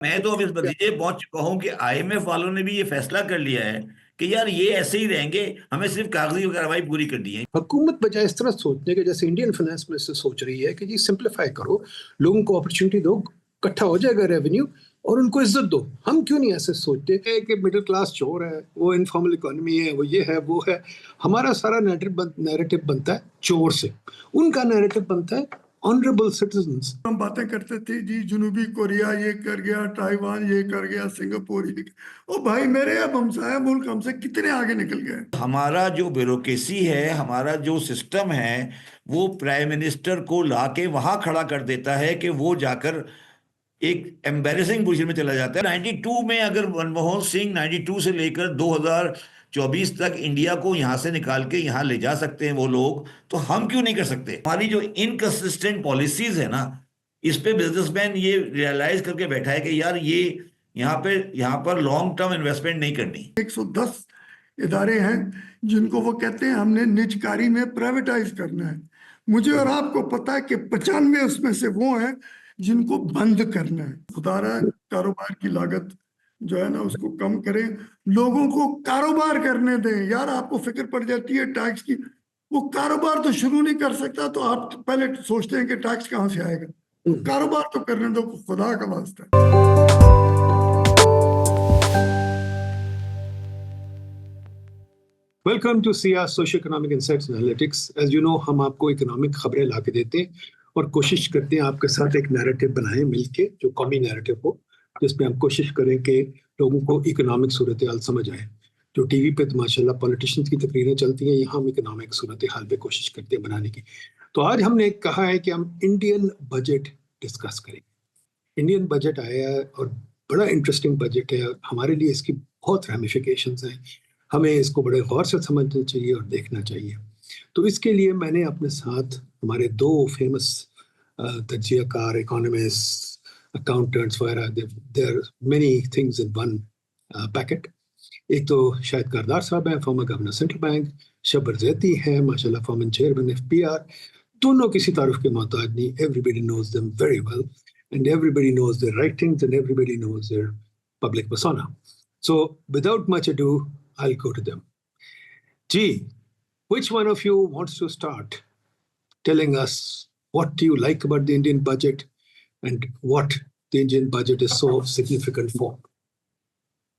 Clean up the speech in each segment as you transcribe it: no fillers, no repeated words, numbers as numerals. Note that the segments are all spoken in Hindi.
मैं तो अब इस नतीजे पहुंच चुका हूं कि आईएमएफ वालों ने भी ये फैसला कर लिया है कि यार ये ऐसे ही रहेंगे, हमें सिर्फ कागजी कार्रवाई पूरी करनी है। हुकूमत बजाय इस तरह सोचने के जैसे इंडियन फाइनेंस मिनिस्टर सोच रही है कि जी सिंप्लीफाई करो, लोगों को अपॉर्चुनिटी दो, इकट्ठा हो जाएगा रेवेन्यू और उनको इज्जत दो। हम क्यों नहीं ऐसे सोचते कि मिडिल क्लास चोर है, वो इनफॉर्मल इकोनॉमी है, वो ये है वो है। हमारा सारा नैरेटिव बनता है चोर से, उनका नैरेटिव बनता है ऑनरेबल सिटीजन्स। हम बातें करते थे जी जनूबी कोरिया ये कर गया, ताइवान ये कर गया, सिंगापुर ये ओ भाई मेरे अब हमसाया मुल्क हमसे कितने आगे निकल गए। हमारा जो ब्यूरोक्रेसी है, हमारा जो सिस्टम है, वो प्राइम मिनिस्टर को लाके वहां खड़ा कर देता है कि वो जाकर एक एम्बेरसिंग पोजीशन में चला जाता है। 92 में अगर मनमोहन सिंह 92 से लेकर 2024 तक इंडिया को यहां से निकाल के यहां ले जा सकते हैं वो लोग, तो हम क्यों नहीं कर सकते? हमारी जो इनकंसिस्टेंट पॉलिसीज है ना, इस पे बिजनेसमैन ये रियलाइज करके बैठा है कि यार ये यहाँ पर लॉन्ग टर्म इन्वेस्टमेंट नहीं करनी। 110 इदारे हैं जिनको वो कहते हैं हमने निजकारी में प्राइवेटाइज करना है। मुझे और आपको पता है कि 95 उसमें से वो हैं जिनको बंद करना है। खुदारा कारोबार की लागत जो है ना उसको कम करें, लोगों को कारोबार करने दें। यार आपको फिक्र पड़ जाती है टैक्स की, वो कारोबार तो शुरू नहीं कर सकता तो आप पहले सोचते हैं कि टैक्स कहाँ से आएगा। तो कारोबार तो करने दो, खुदा का वास्ता। Welcome to CR socio economic insights analytics. As you know, हम आपको इकोनॉमिक खबरें ला के देते हैं और कोशिश करते हैं आपके साथ एक नैरेटिव बनाएं मिलके, जो कॉमी नैरेटिव हो, जिसमें हम कोशिश करें कि लोगों को इकोनॉमिक सूरत हाल समझ आए। जो टीवी पे तो माशाल्लाह पॉलिटिशियंस की तकरीरें चलती हैं, यहाँ हम इकोनॉमिक सूरत हाल पे कोशिश करते हैं बनाने की। तो आज हमने कहा है कि हम इंडियन बजट डिस्कस करें। इंडियन बजट आया है और बड़ा इंटरेस्टिंग बजट है। हमारे लिए इसकी बहुत रैमिफिकेशंस हैं, हमें इसको बड़े गौर से समझना चाहिए और देखना चाहिए। तो इसके लिए मैंने अपने साथ हमारे दो फेमस तजियाकार, इकोनॉमिस्ट, अकाउंटेंट्स वगैरह, there many things in one packet. एक तो शाहिद कारदार साहब हैं, former governor central bank. Shabbar Zaidi हैं, माशाल्लाह फॉर्मर चेयरमैन एफपीआर। दोनों किसी तारुफ के मोहताज नहीं, everybody knows them very well and everybody knows their writings and everybody knows their public persona. So without much ado, I'll go to them. Gee, which one of you wants to start telling us what do you like about the Indian budget and what the Indian budget is so significant for?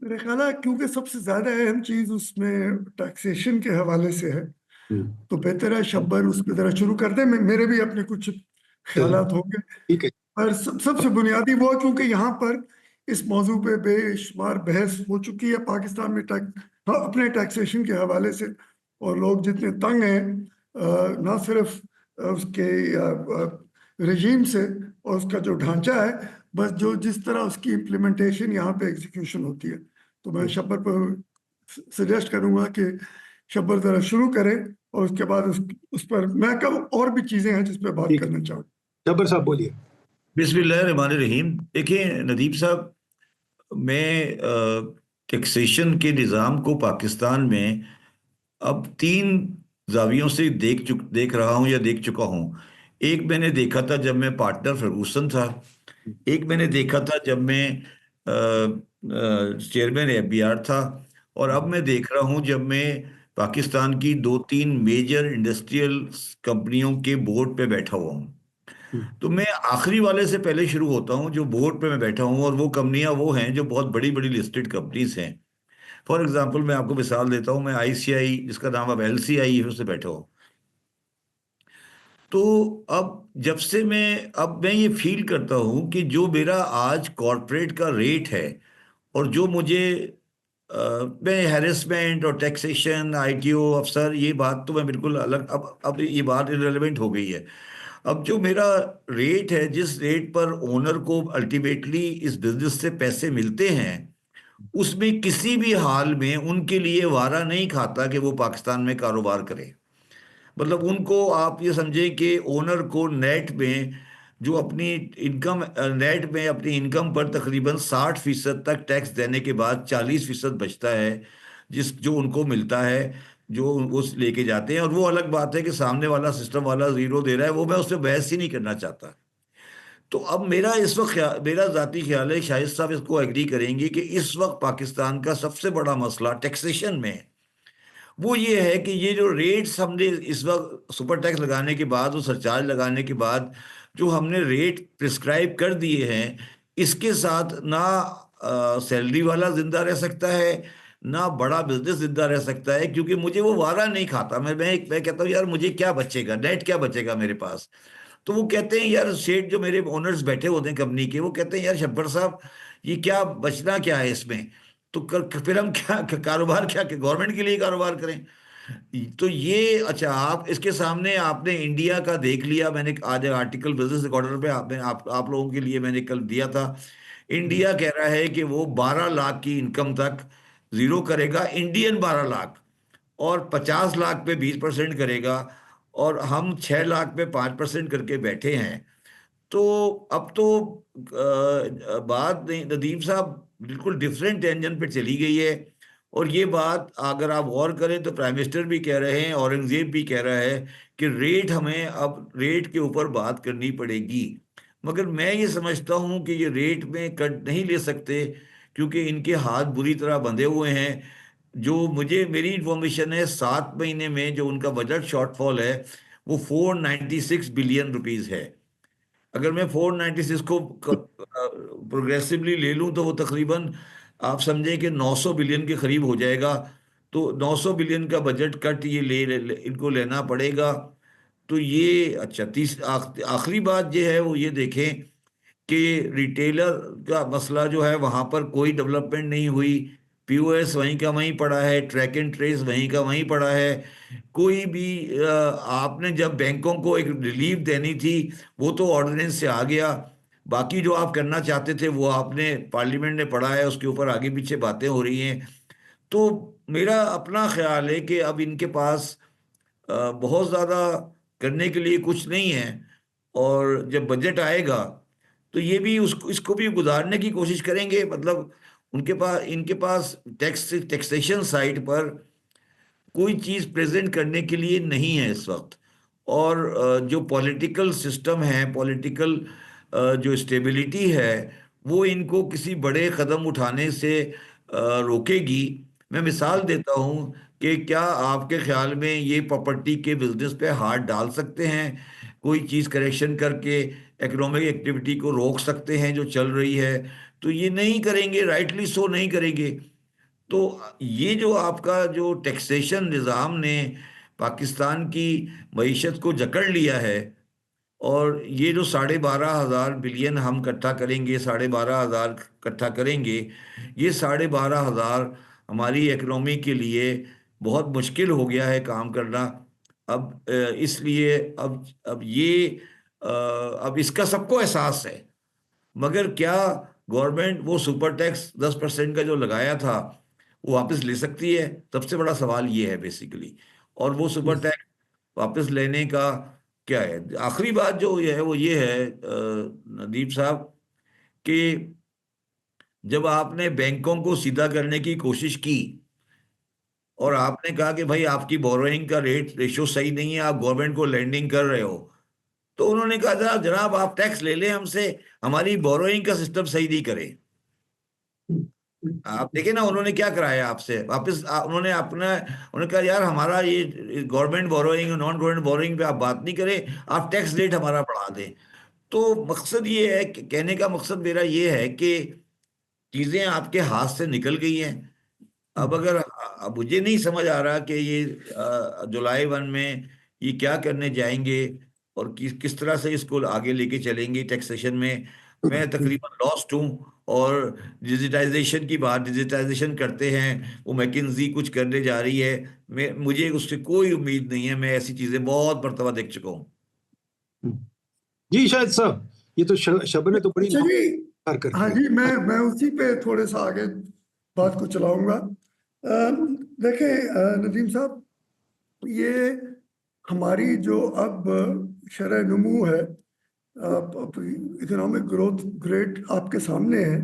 मेरे ख्याल है क्योंकि सबसे ज्यादा अहम चीज उसमें टैक्सेशन के हवाले से है, तो बेहतर है शब्बर उस पर जरा शुरू कर दे। मेरे भी अपने कुछ ख्यालात होंगे। ठीक है। पर सबसे बुनियादी वो, क्योंकि यहाँ पर इस मौजू पे बेशुमार बहस हो चुकी है पाकिस्तान में अपने टैक्सेशन के हवाले से, और लोग जितने तंग हैं ना सिर्फ उसके रजीम से और उसका जो ढांचा है, बस जो जिस तरह उसकी इम्प्लीमेंटेशन यहाँ पे एग्जीक्यूशन होती है। तो मैं शब्बर पर सजेस्ट करूंगा कि शब्बर जरा शुरू करें और उसके बाद उस पर मैं कहूँ और भी चीजें हैं जिस पर बात करना चाहूँ। शब्बर साहब बोलिए। बिस्मिल्लाहिर्रहमानिर्रहीम। देखिए नदीम साहब, मैं टैक्सेशन के निज़ाम को पाकिस्तान में अब तीन जावियों से देख रहा हूँ या देख चुका हूँ। एक मैंने देखा था जब मैं पार्टनर फर्गूसन था, एक मैंने देखा था जब मैं चेयरमैन एफबीआर था, और अब मैं देख रहा हूँ जब मैं पाकिस्तान की दो तीन मेजर इंडस्ट्रियल कंपनियों के बोर्ड पे बैठा हुआ हूँ। तो मैं आखिरी वाले से पहले शुरू होता हूँ, जो बोर्ड पे मैं बैठा हूँ, और वो कंपनियां वो हैं जो बहुत बड़ी बड़ी लिस्टेड कंपनीज हैं। फॉर एग्जांपल मैं आपको मिसाल देता हूँ, मैं आईसीआई, जिसका नाम अब एलसीआई है, उससे बैठा हूँ। तो अब मैं ये फील करता हूँ कि जो मेरा आज कॉरपोरेट का रेट है, और जो मुझे मैं हैरेसमेंट और टैक्सेशन, आईटीओ अफसर, ये बात तो मैं बिल्कुल अलग, अब ये बात इररिलेवेंट हो गई है। अब जो मेरा रेट है, जिस रेट पर ओनर को अल्टीमेटली इस बिजनेस से पैसे मिलते हैं, उसमें किसी भी हाल में उनके लिए वारा नहीं खाता कि वो पाकिस्तान में कारोबार करें। मतलब उनको आप ये समझें कि ओनर को नेट में जो अपनी इनकम, नेट में अपनी इनकम पर तकरीबन 60% तक टैक्स देने के बाद 40% बचता है, जो उनको मिलता है, जो वो लेके जाते हैं। और वो अलग बात है कि सामने वाला सिस्टम वाला जीरो दे रहा है, वो मैं उससे बहस ही नहीं करना चाहता। तो अब मेरा इस वक्त मेरा जाती ख्याल है, शाहिद साहब इसको एग्री करेंगे, कि इस वक्त पाकिस्तान का सबसे बड़ा मसला टैक्सेशन में है। वो ये है कि ये जो रेट्स हमने इस वक्त सुपर टैक्स लगाने के बाद और सरचार्ज लगाने के बाद जो हमने रेट प्रिस्क्राइब कर दिए हैं, इसके साथ ना सैलरी वाला जिंदा रह सकता है, ना बड़ा बिजनेस जिंदा रह सकता है, क्योंकि मुझे वो वारा नहीं खाता। मैं कहता हूँ यार मुझे क्या बचेगा, नेट क्या बचेगा मेरे पास। तो वो कहते हैं यार, सेठ जो मेरे ओनर्स बैठे होते हैं कंपनी के, वो कहते हैं यार शब्बर साहब, ये क्या बचना क्या है इसमें, तो फिर हम क्या कारोबार क्या गवर्नमेंट के लिए कारोबार करें। तो ये अच्छा, आप इसके सामने आपने इंडिया का देख लिया, मैंने आज आर्टिकल बिजनेस रिकॉर्डर पे आप लोगों के लिए मैंने कल दिया था। इंडिया कह रहा है कि वो 12 लाख की इनकम तक जीरो करेगा, इंडियन 12 लाख, और 50 लाख पे 20% करेगा, और हम 6 लाख पे 5% करके बैठे हैं। तो अब तो बात नहीं, नदीम साहब बिल्कुल डिफरेंट टेंशन पे चली गई है। और ये बात अगर आप गौर करें तो प्राइम मिनिस्टर भी कह रहे हैं, औरंगजेब भी कह रहा है कि रेट, हमें अब रेट के ऊपर बात करनी पड़ेगी। मगर मैं ये समझता हूँ कि ये रेट में कट नहीं ले सकते, क्योंकि इनके हाथ बुरी तरह बंधे हुए हैं। जो मुझे मेरी इंफॉर्मेशन है, 7 महीने में जो उनका बजट शॉर्टफॉल है वो 496 बिलियन रुपीस है। अगर मैं 496 को प्रोग्रेसिवली ले लूं तो वो तकरीबन आप समझें कि 900 बिलियन के करीब हो जाएगा। तो 900 बिलियन का बजट कट ये इनको लेना पड़ेगा। तो ये अच्छा, आखिरी बात ये है, वो ये देखें कि रिटेलर का मसला जो है, वहां पर कोई डेवलपमेंट नहीं हुई। पीओएस वहीं का वहीं पड़ा है, ट्रैक एंड ट्रेस वहीं का वहीं पड़ा है। कोई भी आपने जब बैंकों को एक रिलीफ देनी थी, वो तो ऑर्डिनेंस से आ गया। बाकी जो आप करना चाहते थे वो आपने पार्लियामेंट ने पढ़ा है, उसके ऊपर आगे पीछे बातें हो रही हैं। तो मेरा अपना ख्याल है कि अब इनके पास बहुत ज़्यादा करने के लिए कुछ नहीं है। और जब बजट आएगा तो ये भी उसको इसको भी गुजारने की कोशिश करेंगे। मतलब इनके पास टैक्सेशन साइड पर कोई चीज़ प्रेजेंट करने के लिए नहीं है इस वक्त। और जो पॉलिटिकल सिस्टम है, पॉलिटिकल जो स्टेबिलिटी है, वो इनको किसी बड़े कदम उठाने से रोकेगी। मैं मिसाल देता हूँ कि क्या आपके ख्याल में ये प्रॉपर्टी के बिजनेस पे हाथ डाल सकते हैं, कोई चीज़ करेक्शन करके इकोनॉमिक एक्टिविटी को रोक सकते हैं जो चल रही है? तो ये नहीं करेंगे, राइटली सो नहीं करेंगे। तो ये जो आपका जो टैक्सेशन निज़ाम ने पाकिस्तान की मईशत को जकड़ लिया है, और ये जो 12,500 बिलियन हम इकट्ठा करेंगे, 12,500 इकट्ठा करेंगे, ये 12,500 हमारी इकनॉमी के लिए बहुत मुश्किल हो गया है काम करना। अब इसलिए अब ये अब इसका सबको एहसास है। मगर क्या गवर्नमेंट वो सुपर टैक्स 10% का जो लगाया था वो वापस ले सकती है? सबसे बड़ा सवाल ये है बेसिकली। और वो सुपर टैक्स वापस लेने का क्या है? आखिरी बात जो ये है वो ये है नदीप साहब, कि जब आपने बैंकों को सीधा करने की कोशिश की और आपने कहा कि भाई आपकी बोरोइंग का रेट रेशो सही नहीं है, आप गवर्नमेंट को लेंडिंग कर रहे हो, तो उन्होंने कहा जनाब जनाब आप टैक्स ले लें हमसे, हमारी बोरोइंग का सिस्टम सही नहीं करे। आप देखिए ना उन्होंने क्या कराया आपसे वापस, उन्होंने कहा यार हमारा ये government borrowing non government borrowing पे आप बात नहीं करें, आप टैक्स रेट हमारा बढ़ा दें। तो मकसद ये है कहने का मकसद मेरा ये है कि चीजें आपके हाथ से निकल गई हैं। अब अगर अब मुझे नहीं समझ आ रहा कि ये जुलाई 1 में ये क्या करने जाएंगे और किस तरह से इसको आगे लेके चलेंगे टैक्सेशन में। मैं तकरीबन लॉस्ट हूँ। और डिजिटाइजेशन की बात, डिजिटाइजेशन करते हैं, वो मैकिन्जी कुछ करने जा रही है, मुझे उससे कोई उम्मीद नहीं है। मैं ऐसी चीजें बहुत मरतबा देख चुका हूँ। जी शायद साहब, ये तो शब ने तो बड़ी अच्छा जी, कार कर हाँ दिया। जी, मैं उसी पे थोड़े सा आगे बात को चलाऊंगा। देखें नदीम साहब, ये हमारी जो अब शरह नमू है, इकोनॉमिक ग्रोथ रेट आपके सामने है।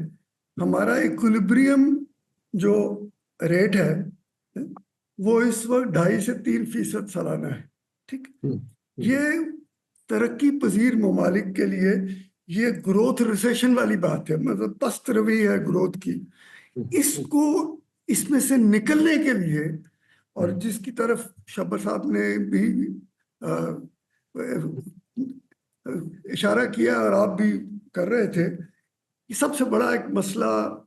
हमारा इक्विलिब्रियम जो रेट है वो इस वक्त 2.5 से 3% सालाना है। ठीक, ये तरक्की पजीर ममालिक के लिए ये ग्रोथ रिसेशन वाली बात है, मतलब पस्त रवि है ग्रोथ की। इसको, इसमें से निकलने के लिए, और जिसकी तरफ शब्बर साहब ने भी अ, इशारा किया और आप भी कर रहे थे, कि सबसे बड़ा एक मसला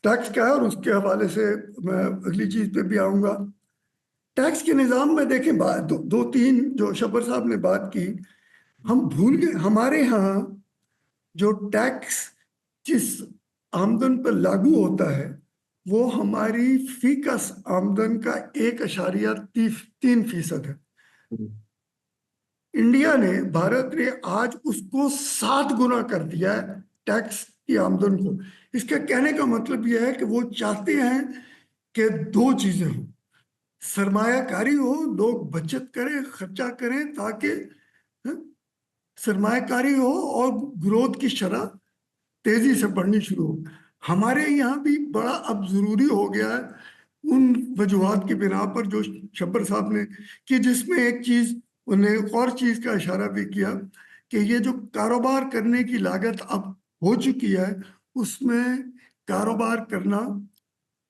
टैक्स का है, और उसके हवाले से मैं अगली चीज पे भी आऊंगा। टैक्स के निज़ाम में देखें, दो तीन जो शब्बर साहब ने बात की, हम भूल गए। हमारे यहाँ जो टैक्स जिस आमदन पर लागू होता है, वो हमारी फीकस आमदन का 1.3% है। इंडिया ने, भारत ने आज उसको 7 गुना कर दिया है टैक्स की आमदन को। इसका कहने का मतलब यह है कि वो चाहते हैं कि दो चीजें हों, सरमायाकारी हो, लोग बचत करें, खर्चा करें, ताकि हाँ, सरमायाकारी हो और ग्रोथ की शरह तेजी से बढ़नी शुरू हो। हमारे यहाँ भी बड़ा अब जरूरी हो गया है, उन वजूहात की बिना पर जो शब्बर साहब ने कि, जिसमें एक चीज, उन्हें एक और चीज का इशारा भी किया कि ये जो कारोबार करने की लागत अब हो चुकी है, उसमें कारोबार करना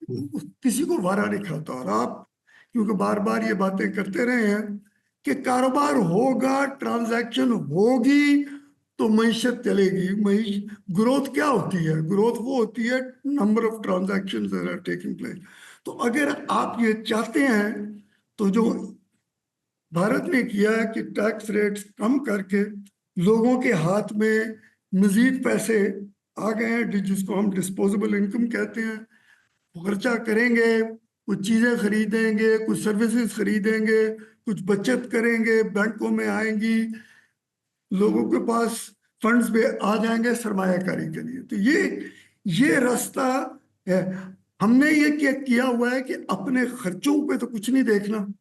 किसी को वारा नहीं खाता। और आप क्योंकि बार बार ये बातें करते रहे हैं कि कारोबार होगा, ट्रांजैक्शन होगी तो मईशत चलेगी। ग्रोथ क्या होती है? ग्रोथ वो होती है number of transactions are taking place. तो अगर आप ये चाहते हैं, तो जो भारत ने किया है कि टैक्स रेट्स कम करके लोगों के हाथ में मजीद पैसे आ गए हैं, जिसको हम डिस्पोजेबल इनकम कहते हैं। वो खर्चा करेंगे, कुछ चीजें खरीदेंगे, कुछ सर्विसेज खरीदेंगे, कुछ बचत करेंगे, बैंकों में आएंगी, लोगों के पास फंड्स भी आ जाएंगे सरमायाकारी के लिए। तो ये रास्ता है। हमने ये क्या किया हुआ है कि अपने खर्चों पे तो कुछ नहीं देखना।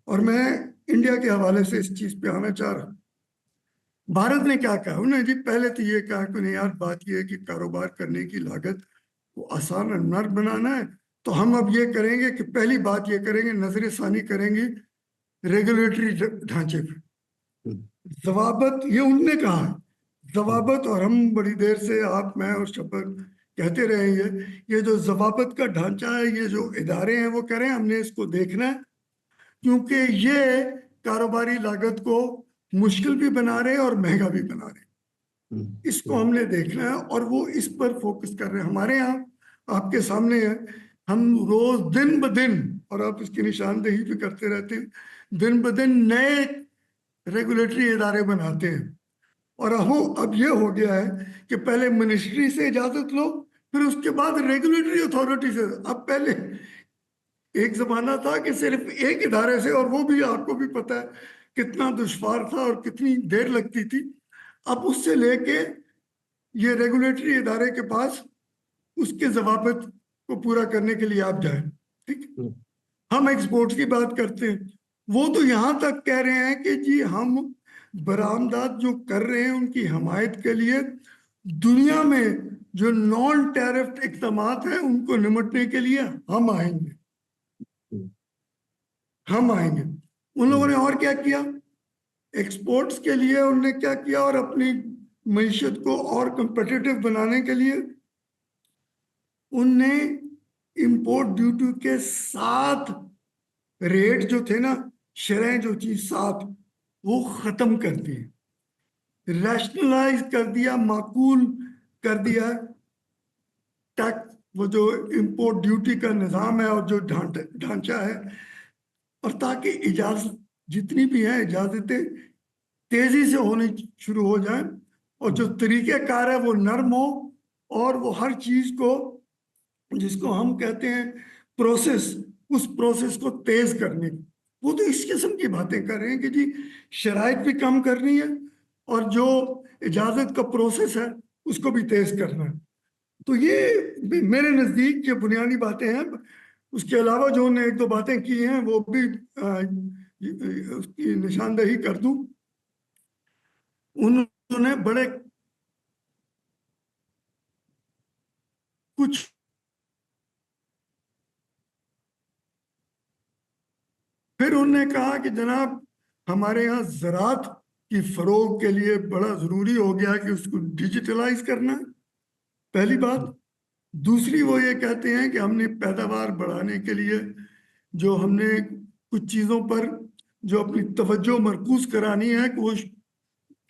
और मैं इंडिया के हवाले से इस चीज पे आना चाह रहा हूं। भारत ने क्या कहा? उन्होंने जी पहले तो ये कहा कि नहीं यार, बात ये है कि कारोबार करने की लागत को आसान और नर्म बनाना है। तो हम अब ये करेंगे कि पहली बात ये करेंगे, नजरसानी करेंगे रेगुलेटरी ढांचे पे। जवाबत, ये उनने कहा है जवाबत, और हम बड़ी देर से, आप, मैं और शब्बर कहते रहे, ये जो जवाबत का ढांचा है, ये जो इदारे हैं वो कह रहे हैं हमने इसको देखना है, क्योंकि ये कारोबारी लागत को मुश्किल भी बना रहे हैं और महंगा भी बना रहे हैं। इसको हमने देखना है और वो इस पर फोकस कर रहे हैं। हमारे यहाँ आपके सामने है, हम रोज दिन ब दिन, और आप इसकी निशानदेही भी करते रहते हैं, दिन ब दिन नए रेगुलेटरी इदारे बनाते हैं। और अब ये हो गया है कि पहले मिनिस्ट्री से इजाजत लो, फिर उसके बाद रेगुलेटरी अथॉरिटी से। अब पहले एक जमाना था कि सिर्फ एक इदारे से, और वो भी आपको भी पता है कितना दुश्वार था और कितनी देर लगती थी। अब उससे लेके ये रेगुलेटरी इदारे के पास उसके जवाबत को पूरा करने के लिए आप जाए, ठीक है? हम एक्सपोर्ट्स की बात करते हैं, वो तो यहां तक कह रहे हैं कि जी हम बरामदात जो कर रहे हैं उनकी हमायत के लिए दुनिया में जो नॉन टैरिफ इकदाम हैं उनको निमटने के लिए हम आएंगे, हम आएंगे। उन लोगों ने और क्या किया? एक्सपोर्ट्स के लिए उन्होंने क्या किया, और अपनी मईशत को और कंपेटिटिव बनाने के लिए उनने इंपोर्ट ड्यूटी के 7 रेट जो थे ना, शरह जो थी 7, वो खत्म कर दिए, रैशनलाइज कर दिया, माकूल कर दिया टैक्स, वो जो इंपोर्ट ड्यूटी का निज़ाम है और जो ढांचा है। और ताकि इजाजत जितनी भी है, इजाजतें तेजी से होनी शुरू हो जाए, और जो तरीक़ेकार है वो नर्म हो, और वो हर चीज को, जिसको हम कहते हैं प्रोसेस, उस प्रोसेस को तेज करने की, वो तो इस किस्म की बातें कर रहे हैं कि जी शराइत भी कम करनी है, और जो इजाजत का प्रोसेस है उसको भी तेज करना है। तो ये मेरे नजदीक ये बुनियादी बातें हैं। उसके अलावा जो उन्होंने एक दो बातें की हैं वो भी उसकी निशानदेही कर दूं। उन्होंने बड़े कुछ, फिर उन्होंने कहा कि जनाब हमारे यहाँ ज़राअत की फरोग के लिए बड़ा जरूरी हो गया कि उसको डिजिटलाइज करना है, पहली बात। दूसरी, वो ये कहते हैं कि हमने पैदावार बढ़ाने के लिए जो हमने कुछ चीजों पर जो अपनी तवज्जो मरकूज करानी है, कि वो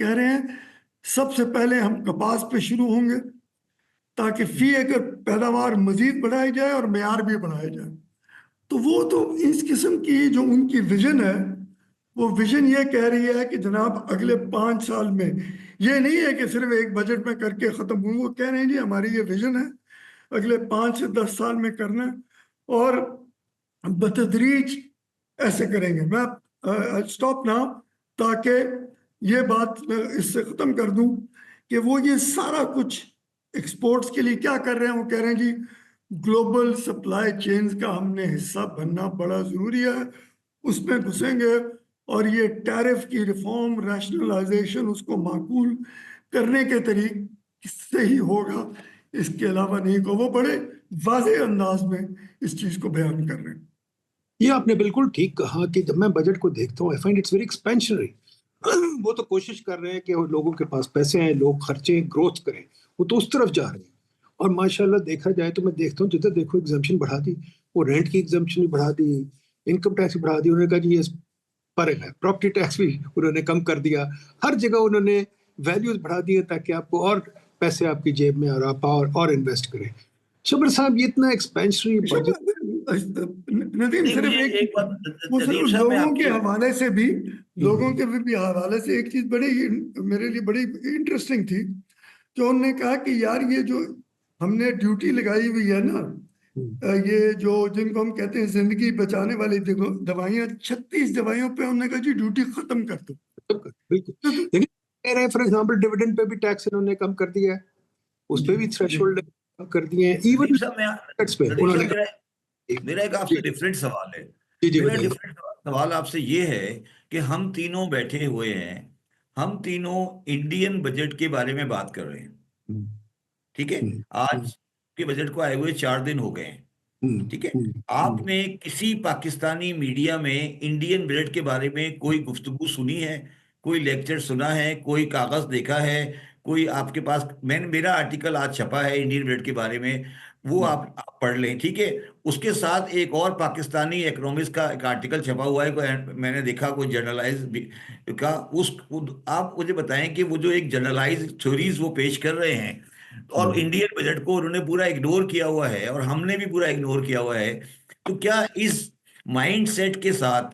कह रहे हैं सबसे पहले हम कपास पे शुरू होंगे ताकि फी एकड़ पैदावार मजीद बढ़ाई जाए और मेयार भी बढ़ाया जाए। तो वो तो इस किस्म की जो उनकी विजन है, वो विजन ये कह रही है कि जनाब अगले 5 साल में, ये नहीं है कि सिर्फ एक बजट में करके खत्म हुई, वो कह रहे हैं जी हमारी ये विजन है अगले 5 से 10 साल में करना है, और बतदरीज ऐसे करेंगे। मैं स्टॉप नाउ, ताकि ये बात मैं इससे खत्म कर दूं कि वो ये सारा कुछ एक्सपोर्ट्स के लिए क्या कर रहे हैं। वो कह रहे हैं जी ग्लोबल सप्लाई चेन्स का हमने हिस्सा बनना बड़ा जरूरी है, उसमें घुसेंगे, और ये टैरिफ की रिफॉर्म, रैशनलाइजेशन, उसको माकूल करने के तरीके से ही होगा, इसके अलावा नहीं। को वो बड़े वाज़े अंदाज में इस चीज को बयान कर रहे हैं। ये आपने बिल्कुल ठीक कहा कि जब मैं बजट को देखता हूँ, I find its very expansionary. वो तो कोशिश कर रहे हैं कि वो लोगों के पास पैसे हैं, लोग खर्चे ग्रोथ करें, वो तो उस तरफ जा रहे हैं। और माशाल्लाह देखा जाए तो मैं देखता हूँ जिधर देखो एग्जाम्पशन बढ़ा दी, वो रेंट की एग्जाम्पशन भी बढ़ा दी, इनकम टैक्स भी बढ़ा दी। उन्होंने कहा जी ये पर है, प्रॉपर्टी टैक्स भी उन्होंने कम कर दिया। हर जगह उन्होंने वैल्यूज बढ़ा दिए ताकि आपको और पैसे आपकी जेब में और आप और इन्वेस्ट करें। शबर साहब, ये इतना एक्सपेंशनरी बजट। नदीम, नहीं, सिर्फ मुझे एक, एक बात, वो नदीम सिर्फ साहब, मैं लोगों के आपकी, हवाले से भी, लोगों के भी हवाले से एक चीज बड़ी मेरे लिए बड़ी इंटरेस्टिंग थी कि उन्होंने कहा कि यार ये जो हमने ड्यूटी लगाई हुई है ना, ये जो जिनको हम कहते हैं जिंदगी बचाने वाली दवाइयाँ, 36 दवाइयों पे उन्होंने कहा जी ड्यूटी खत्म कर दो। बिल्कुल। तो लेकिन कह रहे हैं फॉर एग्जांपल डिविडेंड पे भी टैक्स इन्होंने कम कर दिया है, उस पे भी थ्रेशोल्ड कम कर दिए हैं, नदीम इवन साहब, मैं, पे नदीम उन्होंने साहब, मेरा कहा। मेरा एक जी आपसे डिफरेंट सवाल है। जी जी, मेरा बताइए। डिफरेंट सवाल आपसे ये है कि हम तीनों बैठे हुए हैं, हम तीनों इंडियन बजट के बारे में बात कर रहे हैं, हम्म, ठीक है। हम्म, हम्म, आज के बजट को आए हुए 4 दिन हो गए हैं, हम्म, ठीक है। हम्म, हम्म, आपने किसी पाकिस्तानी मीडिया में इंडियन बजट के बारे में कोई गुफ्तगू सुनी है, कोई लेक्चर सुना है, कोई कागज देखा है, कोई आपके पास, मैंने, मेरा आर्टिकल आज छपा है इंडियन बजट के बारे में, वो आप पढ़ लें, ठीक है। उसके साथ एक और पाकिस्तानी इकोनॉमिस्ट का एक आर्टिकल छपा हुआ है, मैंने देखा कोई जर्नलाइज का, आप मुझे बताएं कि वो जो एक जर्नलाइज थ्योरीज वो पेश कर रहे हैं, और हम्म। इंडियन बजट को उन्होंने पूरा इग्नोर किया हुआ है और हमने भी पूरा इग्नोर किया हुआ है, तो क्या इस माइंड सेट के साथ,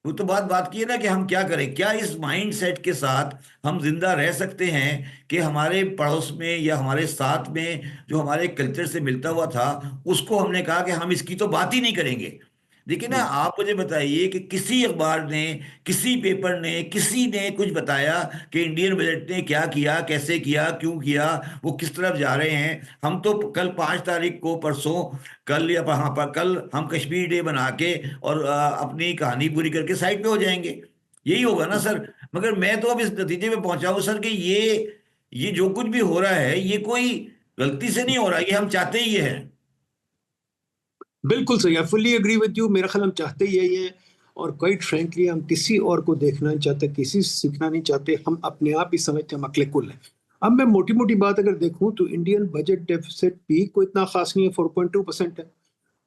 वो तो बात बात की है ना कि हम क्या करें, क्या इस माइंड सेट के साथ हम जिंदा रह सकते हैं कि हमारे पड़ोस में या हमारे साथ में जो हमारे कल्चर से मिलता हुआ था, उसको हमने कहा कि हम इसकी तो बात ही नहीं करेंगे। देखिए ना, आप मुझे बताइए कि किसी अखबार ने, किसी पेपर ने, किसी ने कुछ बताया कि इंडियन बजट ने क्या किया, कैसे किया, क्यों किया, वो किस तरफ जा रहे हैं। हम तो कल 5 तारीख को, परसों, कल या हाँ पर कल हम कश्मीर डे बना के और अपनी कहानी पूरी करके साइड पे हो जाएंगे, यही होगा ना सर। मगर मैं तो अब इस नतीजे पे पहुंचा हूं सर कि ये जो कुछ भी हो रहा है, ये कोई गलती से नहीं हो रहा, ये हम चाहते ही ये है। बिल्कुल सही, I fully agree with you. मेरा ख्याल हम चाहते ही यही है, और क्वाइट फ्रैंकली हम किसी और को देखना नहीं चाहते, किसी से सीखना नहीं चाहते। हम अपने आप ही समझते हम अकले कुल हैं। अब मैं मोटी मोटी बात अगर देखूं तो इंडियन बजट डेफिसिट भी कोई इतना खास नहीं है, 4.2% है।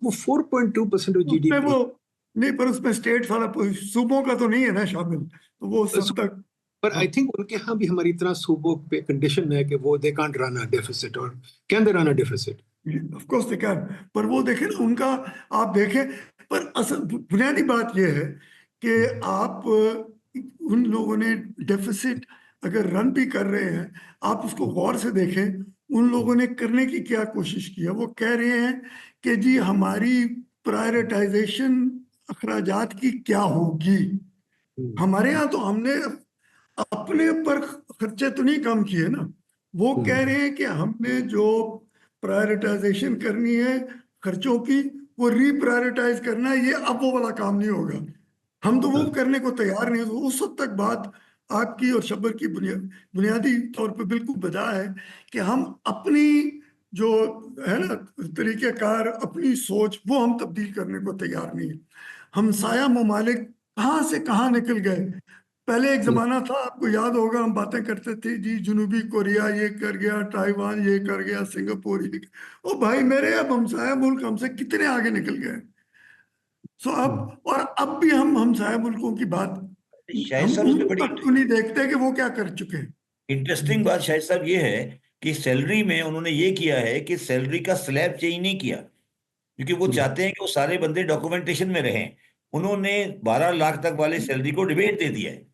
वो 4.2% ऑफ उसमें जीडीपी। वो नहीं, पर उसमें स्टेट वाला सूबों का तो नहीं है ना शामिल, तो वो सब तक। पर हाँ, आई थिंक उनके यहाँ भी हमारी तरह सूबों पे कंडीशन है कि वो they can't run a deficit, और can they run a deficit. Of course they can, पर वो देखें ना उनका, आप देखें, पर असल बुनियादी बात यह है कि आप उन लोगों ने डेफिसिट अगर रन भी कर रहे हैं, आप उसको गौर से देखें, उन लोगों ने करने की क्या कोशिश की है। वो कह रहे हैं कि जी हमारी प्रायोरिटाइजेशन अखराजात की क्या होगी। हमारे यहाँ तो हमने अपने पर खर्चे तो नहीं कम किए ना। वो कह रहे हैं कि हमने जो प्रायोरिटाइजेशन करनी है खर्चों की, वो रीप्रायोरिटाइज करना है, ये अब वो वाला काम नहीं होगा। हम तो वो करने को तैयार नहीं। तो उस हद तक बात आपकी और शब्बर की बुनियादी तौर पे बिल्कुल बजा है कि हम अपनी जो है ना तरीक़ेकार, अपनी सोच, वो हम तब्दील करने को तैयार नहीं है। हमसाया ममालिक कहाँ से कहाँ निकल गए, पहले एक जमाना था, आपको याद होगा, हम बातें करते थे जी, जनूबी कोरिया ये कर गया, ताइवान ये कर गया, सिंगापुर ये। ओ भाई मेरे, अब हमसाया मुल्क हमसे कितने आगे निकल गए। सो अब, और अब भी हम हमसाया मुल्कों की बात, शायद हम सर उन उसमें बड़ी तक को नहीं देखते कि वो क्या कर चुके हैं। इंटरेस्टिंग बात शायद साहब ये है कि सैलरी में उन्होंने ये किया है कि सैलरी का स्लैब चेंज नहीं किया, क्योंकि वो चाहते हैं कि वो सारे बंदे डॉक्यूमेंटेशन में रहें। उन्होंने 12 लाख तक वाले सैलरी को डिबेट दे दिया है।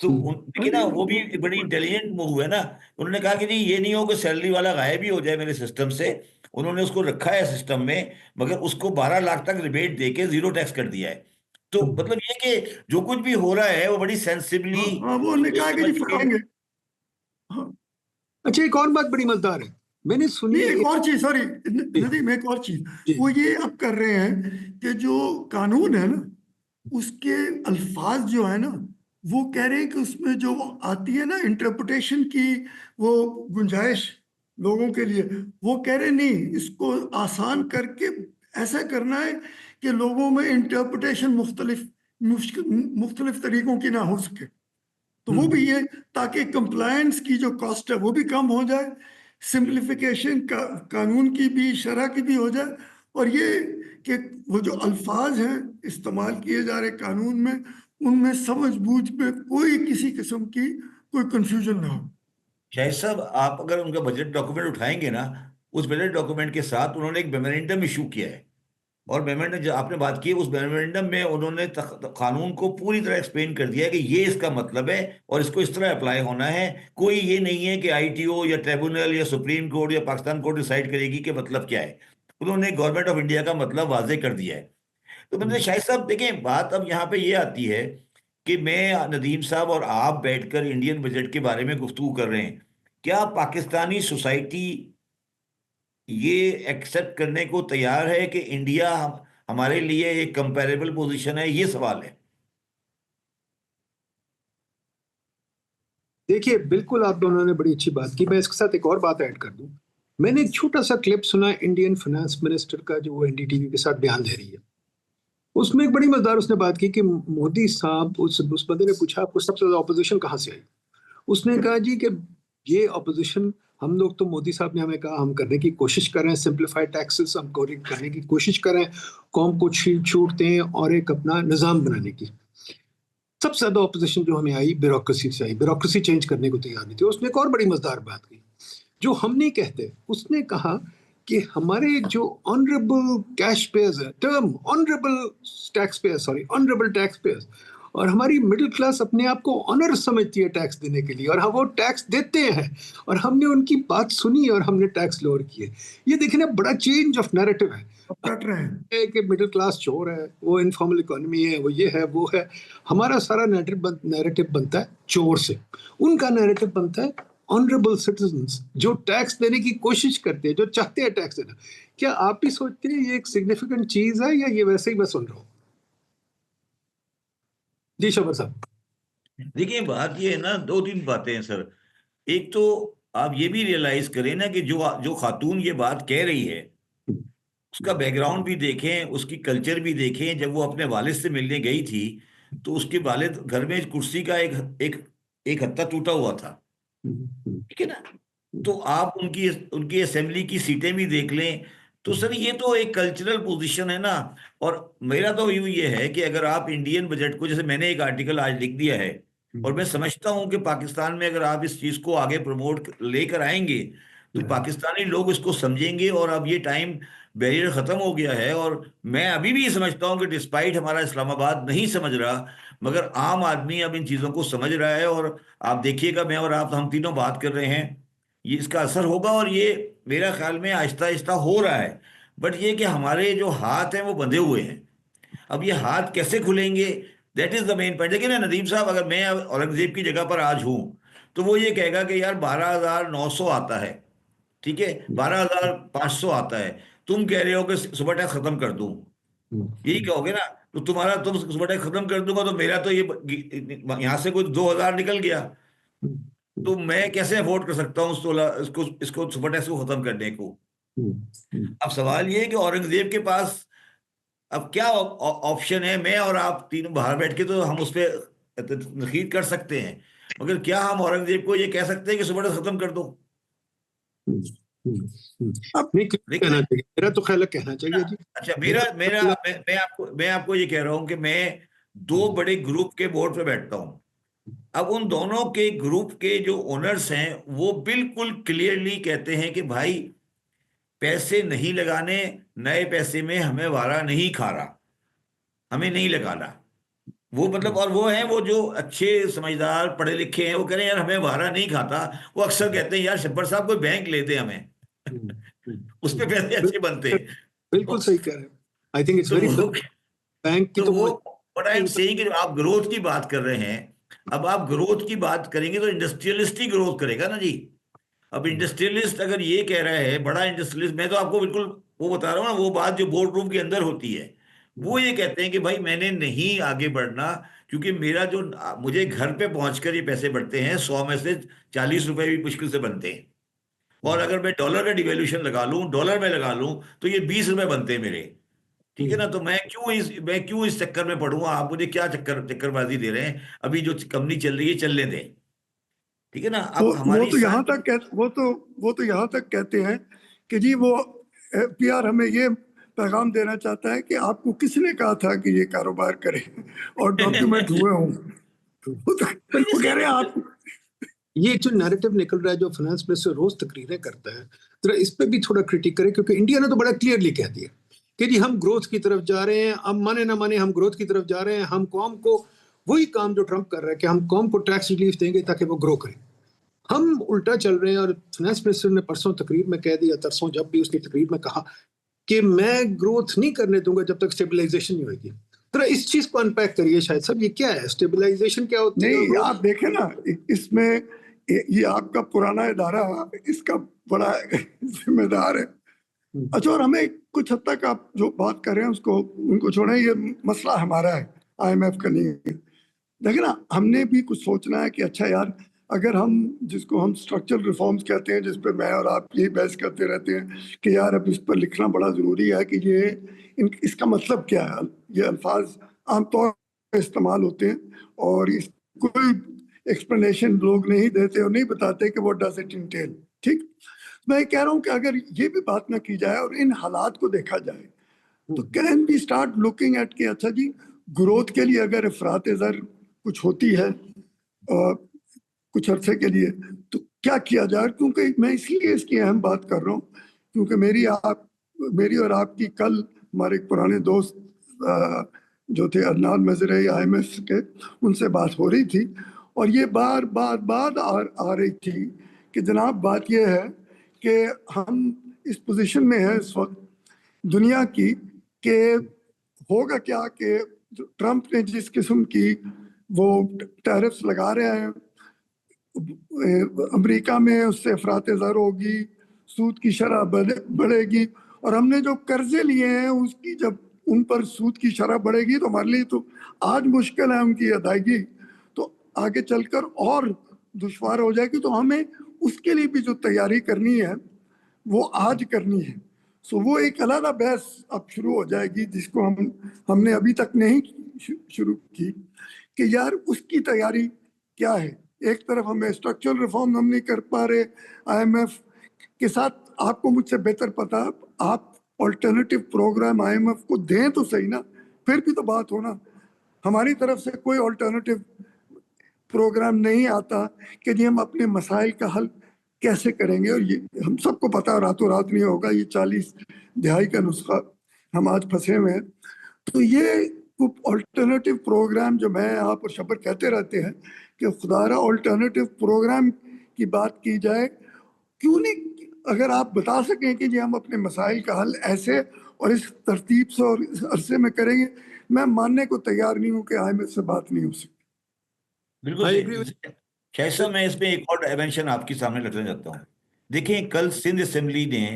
तो हाँ देखिए जी, ना, वो भी एक बड़ी इंटेलिजेंट मूव है ना। उन्होंने कहा कि जी ये नहीं हो कि सैलरी वाला गायब ही हो जाए मेरे सिस्टम से। उन्होंने उसको रखा है सिस्टम में, मगर उसको 12 लाख तक रिबेट दे के जीरो टैक्स कर दिया है। तो मतलब ये कि जो कुछ भी हो रहा है वो बड़ी सेंसिबली हाँ हाँ, वो उन्होंने कहा सोच कि समझ जी के। फैलाएंगे। हाँ, अच्छा, एक और बात बड़ी मजेदार है, मैंने सुनी नहीं एक एक। और चीज, सॉरी जी नदीम, एक और चीज जी। वो ये अब कर रहे हैं कि जो कानून है ना, उसके अल्फाज जो है ना, वो कह रहे हैं कि उसमें जो वो आती है ना इंटरप्रिटेशन की, वो गुंजाइश लोगों के लिए, वो कह रहे नहीं, इसको आसान करके ऐसा करना है कि लोगों में इंटरप्रिटेशन मुख्तलिफ मुश्किल मुख्तलिफ तरीकों की ना हो सके। तो वो भी हम्म। ये, ताकि कंप्लायंस की जो कॉस्ट है वो भी कम हो जाए, सिंप्लिफिकेशन का कानून की भी, शरह की भी हो जाए, और ये कि वो जो अल्फाज हैं इस्तेमाल किए जा रहे कानून में, उनमें समझ बूझ में कोई किसी किस्म की कोई कंफ्यूजन ना हो। शायद साहब आप अगर उनका बजट डॉक्यूमेंट उठाएंगे ना, उस बजट डॉक्यूमेंट के साथ उन्होंने एक मेमोरेंडम इशू किया है। और मेमोरेंडम जो आपने बात की है, उस मेमोरेंडम में उन्होंने कानून को पूरी तरह एक्सप्लेन कर दिया है कि ये इसका मतलब है और इसको इस तरह अप्लाई होना है। कोई ये नहीं है कि आईटीओ या ट्रिब्यूनल या सुप्रीम कोर्ट या पाकिस्तान कोर्ट डिसाइड करेगी कि मतलब क्या है। उन्होंने गवर्नमेंट ऑफ इंडिया का मतलब वाजे कर दिया है। तो मतलब शायद साहब देखें, बात अब यहाँ पे ये आती है कि मैं, नदीम साहब और आप बैठकर इंडियन बजट के बारे में गुफ्तगू कर रहे हैं। क्या पाकिस्तानी सोसाइटी ये एक्सेप्ट करने को तैयार है कि इंडिया हमारे लिए एक कंपैरेबल पोजीशन है? ये सवाल है। देखिए, बिल्कुल आप दोनों ने बड़ी अच्छी बात की, मैं इसके साथ एक और बात ऐड कर दूं। मैंने एक छोटा सा क्लिप सुना इंडियन फाइनेंस मिनिस्टर का, जो वो एनडीटीवी के साथ बयान दे रही है। उसमें एक बड़ी मजेदार उसने बात की कि मोदी साहब, उस बंदे ने पूछा आपको सबसे ज्यादा ऑपोजिशन कहाँ से आई। उसने कहा जी कि ये ऑपोजिशन, हम लोग तो, मोदी साहब ने हमें कहा हम करने की कोशिश कर रहे हैं, सिंप्लीफाइड टैक्सेस हम करने की कोशिश कर रहे हैं, कौम को छूट दें और एक अपना निजाम बनाने की। सबसे ज्यादा ऑपोजिशन जो हमें आई ब्यूरोक्रेसी से आई, ब्यूरोक्रेसी चेंज करने को तैयार नहीं थी। उसने एक और बड़ी मजेदार बात की जो हम नहीं कहते। उसने कहा कि हमारे जो ऑनरेबल कैश पेयर्स है, term honourable tax payer, sorry honourable tax payers, और हमारी मिडिल क्लास अपने आप को ऑनर समझती है टैक्स देने के लिए, और हम वो टैक्स देते हैं, और हमने उनकी बात सुनी और हमने टैक्स लोअर किए। ये देखना बड़ा चेंज ऑफ नैरेटिव है। अब कट रहे हैं। कि मिडिल क्लास चोर है, वो इनफॉर्मल इकोनॉमी है, वो ये है वो है। हमारा सारा नैरेटिव बनता है चोर से, उनका नैरेटिव बनता है ऑनरेबल सिटीजन्स जो टैक्स देने की कोशिश करते हैं, जो चाहते हैं टैक्स देना। क्या आप भी सोचते हैं ये एक सिग्निफिकेंट चीज है, या ये वैसे ही मैं सुन रहा हूँ? जी शबर साहब। देखिए बात ये है ना, दो तीन बातें हैं सर। एक तो आप ये भी रियलाइज करें ना कि जो जो खातून ये बात कह रही है, उसका बैकग्राउंड भी देखें, उसकी कल्चर भी देखें। जब वो अपने वालिद से मिलने गई थी तो उसके वालिद घर में कुर्सी का एक एक एक हत्था टूटा हुआ था। ठीक है ना। तो आप उनकी उनकी असेंबली की सीटें भी देख लें। तो सर ये तो एक कल्चरल पोजीशन है ना। और मेरा तो व्यू ये है कि अगर आप इंडियन बजट को, जैसे मैंने एक आर्टिकल आज लिख दिया है, और मैं समझता हूं कि पाकिस्तान में अगर आप इस चीज को आगे प्रमोट लेकर आएंगे तो पाकिस्तानी लोग इसको समझेंगे। और अब ये टाइम बैरियर खत्म हो गया है। और मैं अभी भी समझता हूं कि डिस्पाइट हमारा इस्लामाबाद नहीं समझ रहा, मगर आम आदमी अब इन चीजों को समझ रहा है। और आप देखिएगा, मैं और आप, हम तीनों बात कर रहे हैं, ये इसका असर होगा। और ये मेरा ख्याल में आहिस्ता आहिस्ता हो रहा है। बट ये कि हमारे जो हाथ हैं वो बंधे हुए हैं। अब ये हाथ कैसे खुलेंगे, that is the main point. देखिए ना नदीम साहब, अगर मैं औरंगजेब की जगह पर आज हूं तो वो ये कहेगा कि यार 12,900 आता है, ठीक है, 12,500 आता है, तुम कह रहे हो कि सुबह टैक्स खत्म कर दूं, यही कहोगे ना। तो तुम्हारा, तुम सुबह टैक्स खत्म कर दूंगा तो मेरा तो ये यहां से कुछ 2,000 निकल गया। तो मैं कैसे अफोर्ड कर सकता हूँ 16 इसको इसको सुपर टैक्स को खत्म करने को। अब सवाल ये है कि औरंगजेब के पास अब क्या ऑप्शन है। मैं और आप तीनों बाहर बैठ के तो हम उस पर तनकीद कर सकते हैं, मगर क्या हम औरंगजेब को ये कह सकते हैं कि सुबह खत्म कर दो? हम्म, हम्म, हम्म। अब नहीं, क्यों लेकिन कहना चाहिए, मेरा तो ख्याल है कहना चाहिए जी। अच्छा, मेरा मेरा मेरा मतलब मैं आपको ये कह रहा हूं कि मैं दो बड़े ग्रुप के बोर्ड पे बैठता हूं। अब उन दोनों के ग्रुप के जो ओनर्स हैं वो बिल्कुल क्लियरली कहते हैं कि भाई पैसे नहीं लगाने, नए पैसे में हमें वारा नहीं खा रहा, हमें नहीं लगाना। वो मतलब, और वो हैं वो जो अच्छे समझदार पढ़े लिखे हैं, वो कह रहे हैं यार हमें वारा नहीं खाता। वो अक्सर कहते हैं यार शब्बर साहब कोई बैंक ले दे हमें, हम्म, हम्म, उस पे पैसे अच्छे बनते बिल्कुल हैं। बिल्कुल तो, सही कह रहे हैं। आई थिंक इट्स तो वेरी वो बैंक की तो तो वो व्हाट आई एम सेइंग कि जो आप ग्रोथ की बात कर रहे हैं, अब आप ग्रोथ की बात करेंगे तो इंडस्ट्रियलिस्ट ही ग्रोथ करेगा ना जी। अब इंडस्ट्रियलिस्ट अगर ये कह रहा है, बड़ा इंडस्ट्रियलिस्ट, मैं तो आपको बिल्कुल वो बता रहा हूँ ना, वो बात जो बोर्ड रूम के अंदर होती है, वो ये कहते हैं कि भाई मैंने नहीं आगे बढ़ना, क्योंकि मेरा जो मुझे घर पे पहुंचकर ये पैसे बढ़ते हैं, 100 में से 40 रुपए भी मुश्किल से बनते हैं। और अगर मैं डॉलर का डिवेल्यूशन लगा लूं, डॉलर में लगा लूं, तो ये 20 रुपए बनते हैं मेरे। ठीक है ना? तो मैं क्यों इस चक्कर में पढ़ूंगा? आप मुझे क्या चक्करबाजी दे रहे हैं? अभी जो कंपनी चल रही है चलने दें। ठीक है ना? अब वो हमारी तो यहाँ सारी तक वो तो यहाँ तक कहते हैं कि जी वो पीआर हमें ये पैगाम देना चाहता है कि आपको किसने कहा था कि ये कारोबार करें और डॉक्यूमेंट हुए हों। वो कह रहे हैं आप। ये जो नैरेटिव निकल रहा है जो फाइनेंस मिनिस्टर रोज तकरीरें करता है, जरा इस पे भी थोड़ा क्रिटिक करें, क्योंकि इंडिया ने तो बड़ा क्लियरली कह दिया कि जी हम ग्रोथ की तरफ जा रहे हैं, अब माने ना माने हम ग्रोथ की तरफ जा रहे हैं। हम कौम को वही काम जो ट्रंप कर रहा है कि हम कौम को टैक्स रिलीफ देंगे ताकि वो ग्रो करें, हम उल्टा चल रहे हैं। और फाइनेंस मिनिस्टर ने परसों तकरीर में कह दिया, तरसों जब भी उसकी तकरीर में कहा कि मैं ग्रोथ नहीं करने दूंगा जब तक स्टेबलाइजेशन नहीं होगी। तो इस चीज को अनपैक करिए शायद साहब, ये क्या है, स्टेबलाइजेशन क्या होती है और नहीं, ग्रोथ? आप देखें ना, इसमें ये आपका पुराना इदारा इसका बड़ा जिम्मेदार है। अच्छा, और हमें कुछ हद तक आप जो बात कर रहे हैं उसको उनको छोड़ें, ये मसला हमारा है, आईएमएफ का नहीं है। देखिए ना, हमने भी कुछ सोचना है कि अच्छा यार, अगर हम जिसको हम स्ट्रक्चरल रिफॉर्म्स कहते हैं, जिस पे मैं और आप यही बहस करते रहते हैं कि यार अब इस पर लिखना बड़ा ज़रूरी है कि ये इसका मतलब क्या है। ये अल्फाज आमतौर पर इस्तेमाल होते हैं और इस कोई एक्सप्लेनेशन लोग नहीं देते और नहीं बताते कि व्हाट डज इट इंटेल। ठीक, मैं कह रहा हूँ कि अगर ये भी बात ना की जाए और इन हालात को देखा जाए, तो can be start looking at कि अच्छा जी, ग्रोथ के लिए अगर अफरात ज़र कुछ होती है कुछ अरसे के लिए, तो क्या किया जाए। क्योंकि मैं इसलिए इसकी अहम बात कर रहा हूँ क्योंकि मेरी और आपकी कल हमारे एक पुराने दोस्त जो थे अदनान मजरे आईएमएफ के, उनसे बात हो रही थी और ये बार बार बार आ रही थी कि जनाब बात ये है कि हम इस पोजीशन में हैं इस वक्त दुनिया की कि होगा क्या कि ट्रंप ने जिस किस्म की वो टैरिफ्स लगा रहे हैं, अमेरिका में उससे अफरात ज़र होगी, सूद की शरह बढ़ेगी, और हमने जो कर्जे लिए हैं उसकी जब उन पर सूद की शरह बढ़ेगी तो हमारे लिए तो आज मुश्किल है उनकी अदायगी, तो आगे चलकर और दुश्वार हो जाएगी। तो हमें उसके लिए भी जो तैयारी करनी है वो आज करनी है। सो वो एक अलग बहस अब शुरू हो जाएगी जिसको हमने अभी तक नहीं शुरू की कि यार उसकी तैयारी क्या है। एक तरफ हमें स्ट्रक्चरल रिफॉर्म हम नहीं कर पा रहे आईएमएफ के साथ, आपको मुझसे बेहतर पता, आप ऑल्टरनेटिव प्रोग्राम आईएमएफ को दें तो सही ना, फिर भी तो बात होना। हमारी तरफ से कोई ऑल्टरनेटिव प्रोग्राम नहीं आता कि जी हम अपने मसाइल का हल कैसे करेंगे। और ये हम सबको पता रातों रात नहीं होगा, ये 40 दिहाई का नुस्खा हम आज फंसे हुए हैं। तो ये ऑल्टरनेटिव प्रोग्राम जो मैं आप और शबर कहते रहते हैं कि खुदारा ऑल्टरनेटिव प्रोग्राम की बात की जाए, क्यों नहीं, अगर आप बता सकें कि जी हम अपने मसाइल का हल ऐसे और इस तरतीब से और इस अरसे में करेंगे, मैं मानने को तैयार नहीं हूँ कि आईएमएफ से बात नहीं हो सकती। बिल्कुल आई एग्री सही। कैसा, मैं इसमें एक और डायमेंशन आपके सामने रखना चाहता हूँ। देखिए, कल सिंध असेंबली ने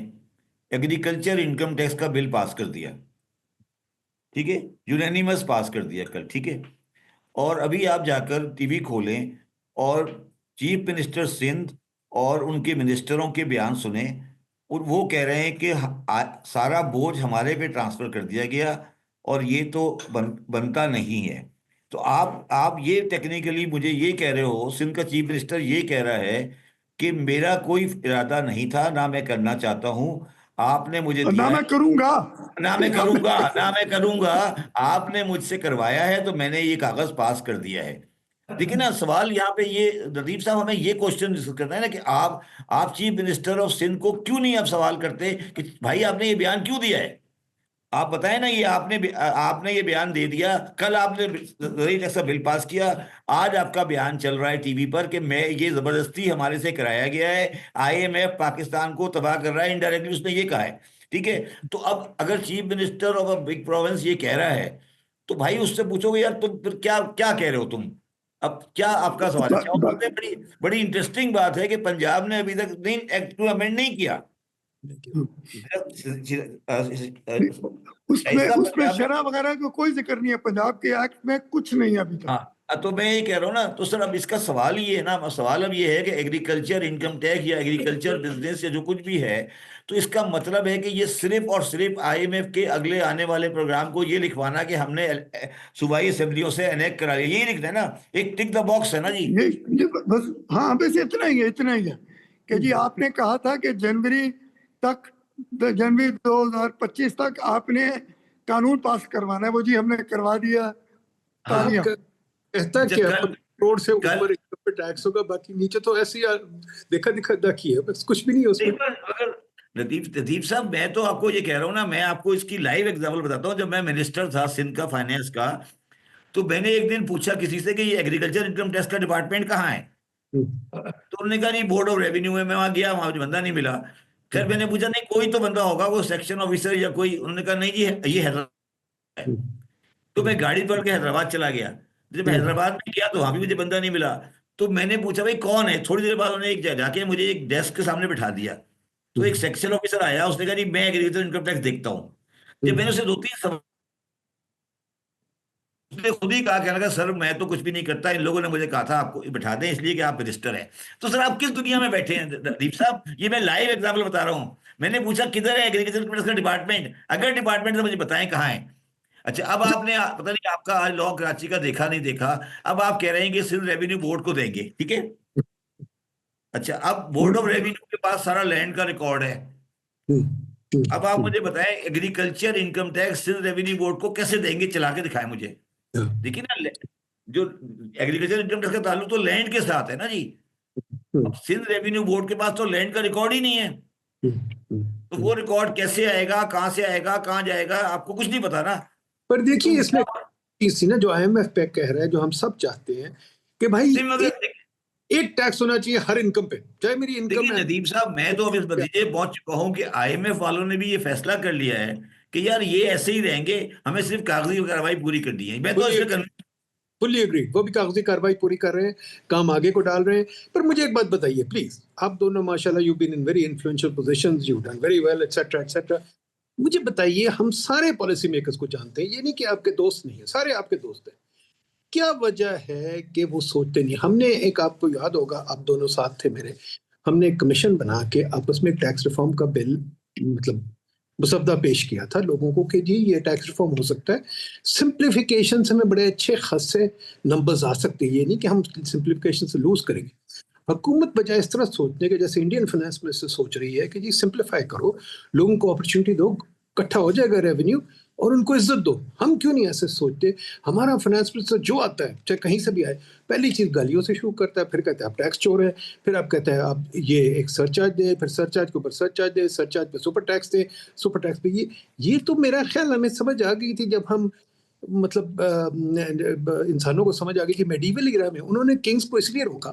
एग्रीकल्चर इनकम टैक्स का बिल पास कर दिया। ठीक है, यूनानिमस पास कर दिया कल। ठीक है, और अभी आप जाकर टीवी खोलें और चीफ मिनिस्टर सिंध और उनके मिनिस्टरों के बयान सुने, और वो कह रहे हैं कि सारा बोझ हमारे पे ट्रांसफर कर दिया गया और ये तो बनता नहीं है। तो आप ये टेक्निकली मुझे ये कह रहे हो, सिंध का चीफ मिनिस्टर ये कह रहा है कि मेरा कोई इरादा नहीं था, ना मैं करना चाहता हूं, आपने मुझे और ना दिया मैं है, करूंगा। ना मैं करूंगा, ना मैं करूंगा, आपने मुझसे करवाया है तो मैंने ये कागज पास कर दिया है। देखिए ना, सवाल यहाँ पे ये नदीम साहब, हमें ये क्वेश्चन डिस्कस करना है ना कि आप चीफ मिनिस्टर ऑफ सिंध को क्यों नहीं आप सवाल करते कि भाई आपने ये बयान क्यों दिया है? आप बताएं ना, ये आपने ये बयान दे दिया, कल आपने रही टैक्स का बिल पास किया, आज आपका बयान चल रहा है टीवी पर कि मैं ये जबरदस्ती हमारे से कराया गया है, आईएमएफ पाकिस्तान को तबाह कर रहा है, इनडायरेक्टली उसने ये कहा है। ठीक है, तो अब अगर chief minister of a big province ये कह रहा है, तो भाई उससे पूछोगे यार तुम फिर क्या क्या कह रहे हो तुम? अब क्या आपका सवाल है? अच्छा, और बोलते हैं बड़ी बड़ी इंटरेस्टिंग बात है कि पंजाब ने अभी तक नहीं एक्ट को अमेंड नहीं किया। उसमें ऐसा उसमें पंजाब में, शरह वगैरह का कोई जिक्र नहीं है, पंजाब के एक्ट में कुछ नहीं है अभी तक। हाँ, तो मैं ये कह रहा हूँ ना, तो सर अब इसका सवाल ये है ना, सवाल अब ये है कि एग्रीकल्चर इनकम टैक्स या एग्रीकल्चर बिजनेस या जो कुछ भी है, तो इसका मतलब है कि ये सिर्फ और सिर्फ आईएमएफ के अगले आने वाले प्रोग्राम को ये लिखवाना कि हमने सूबाई असेंबलियों से एनेक्ट करा लिया, यही लिखना है ना, एक टिक द बॉक्स है ना जी। ये बस, हाँ बस इतना ही है, इतना ही है कि जी आपने कहा था कि जनवरी तक, जनवरी 2025 तक आपने कानून पास करवाना है, वो जी हमने करवा दिया, हाँ, तालियां। कहता अच्छा, क्या कल करोड़ से कल ऊपर इनकम पे टैक्स होगा, बाकी नीचे तो ऐसी देखा दिखा दाखी है, बस कुछ भी नहीं है नहीं, उसमें। पर अगर लतीफ साहब, मैं तो आपको ये कह रहा हूँ ना, मैं आपको इसकी लाइव एग्जांपल बताता हूँ। जब मैं मिनिस्टर था सिंध का फाइनेंस का, तो मैंने एक दिन पूछा किसी से कि ये एग्रीकल्चर इनकम टैक्स का डिपार्टमेंट कहाँ है? हम्म, तो उन्होंने कहा नहीं, बोर्ड ऑफ रेवेन्यू में। मैं वहां गया, वहां मुझे बंदा नहीं मिला। खैर हम्म, मैंने पूछा, नहीं कोई तो बंदा होगा, वो सेक्शन ऑफिसर या कोई। उन्होंने कहा नहीं जी, ये हैदराबाद है। हम्म, तो हम्म, मैं गाड़ी पकड़ के हैदराबाद चला गया। जब हम्म, हैदराबाद में गया तो वहां भी मुझे बंदा नहीं मिला। तो मैंने पूछा भाई कौन है? थोड़ी देर बाद उन्होंने एक जाके मुझे एक डेस्क के सामने बिठा दिया। तो एक हम्म, सेक्शन ऑफिसर आया, उसने कहा जी मैं एग्रीकल्चर इनकम टैक्स देखता हूँ। जब मैंने हम्म। उसे दो तीन सवाल, उसने खुद ही कहा, कहने लगा सर मैं तो कुछ भी नहीं करता, इन लोगों ने मुझे कहा था आपको बिठा दें इसलिए कि आप मिनिस्टर हैं। तो सर आप किस दुनिया में बैठे हैं दीप साहब? ये मैं लाइव एग्जाम्पल बता रहा हूँ। मैंने पूछा किधर है एग्रीकल्चर का डिपार्टमेंट? अगर डिपार्टमेंट तो मुझे बताएं कहाँ है। अच्छा, अब आपने पता नहीं आपका आज लॉ कराची का देखा नहीं देखा, अब आप कह रहे हैं कि सिर्फ रेवेन्यू बोर्ड को देंगे, ठीक है। अच्छा, अब बोर्ड ऑफ रेवेन्यू के पास सारा लैंड का रिकॉर्ड है। हम्म, अब आप मुझे बताएं एग्रीकल्चर इनकम टैक्स सिर्फ रेवेन्यू बोर्ड को कैसे देंगे? चला के दिखाएं मुझे। देखिए ना, जो एग्रीकल्चर इनकम टैक्स का ताल्लुक तो लैंड के साथ है ना जी। अब सिंध रेवेन्यू बोर्ड के पास तो लैंड का रिकॉर्ड ही नहीं है। तो वो रिकॉर्ड कैसे आएगा, कहाँ से आएगा, कहाँ जाएगा? आपको कुछ नहीं पता ना। पर तो देखिए इसमें क्या, चीज थी ना जो आईएमएफ पे कह रहा है, जो हम सब चाहते हैं कि भाई नहीं मगर एक टैक्स होना चाहिए हर इनकम पे, चाहे मेरी देखिए इनकम है। नदीम साहब, मैं तो अब इस नतीजे पहुंच चुका हूं कि आईएमएफ वालों ने भी ये फैसला कर लिया है कि यार ये ऐसे ही रहेंगे, हमें सिर्फ कागजी कार्रवाई पूरी करनी है। मैं तो फुल्ली इसमें फुल्ली एग्री, वो भी कागजी कार्रवाई पूरी कर रहे हैं, काम आगे को डाल रहे हैं। पर मुझे एक बात बताइए प्लीज, आप दोनों माशाल्लाह you been in very influential positions, you done very well etcetera etcetera. मुझे बताइए, हम सारे पॉलिसी मेकर्स को जानते हैं, ये नहीं कि आपके दोस्त नहीं है, सारे आपके दोस्त हैं। क्या वजह है कि वो सोचते नहीं? हमने एक, आपको याद होगा, आप दोनों साथ थे मेरे, हमने एक कमीशन बना के आपस में एक टैक्स रिफॉर्म का बिल, मतलब मुसवदा पेश किया था लोगों को कि जी ये टैक्स रिफॉर्म हो सकता है, सिंप्लीफिकेशन से में बड़े अच्छे खासे नंबर्स आ सकते हैं, ये नहीं कि हम सिंप्लीफिकेशन से लूज करेंगे। हुकूमत बजाय इस तरह सोचने के, जैसे इंडियन फाइनेंस मिनिस्टर सोच रही है कि जी सिंप्लीफाई करो, लोगों को अपॉर्चुनिटी दो, इकट्ठा हो जाएगा रेवेन्यू और उनको इज्जत दो। हम क्यों नहीं ऐसे सोचते? हमारा फाइनेंस मिनिस्टर जो आता है, चाहे कहीं से भी आए, पहली चीज गालियों से शुरू करता है, फिर कहता है आप टैक्स चोर है, फिर आप कहते हैं आप ये एक सरचार्ज दे, फिर सरचार्ज के ऊपर सरचार्ज दे, सरचार्ज पे सुपर टैक्स दे, सुपर टैक्स पे ये तो मेरा ख्याल हमें समझ आ गई थी जब हम, मतलब इंसानों को समझ आ गई कि मेडिवल इरा में उन्होंने किंग्स को इसलिए रोका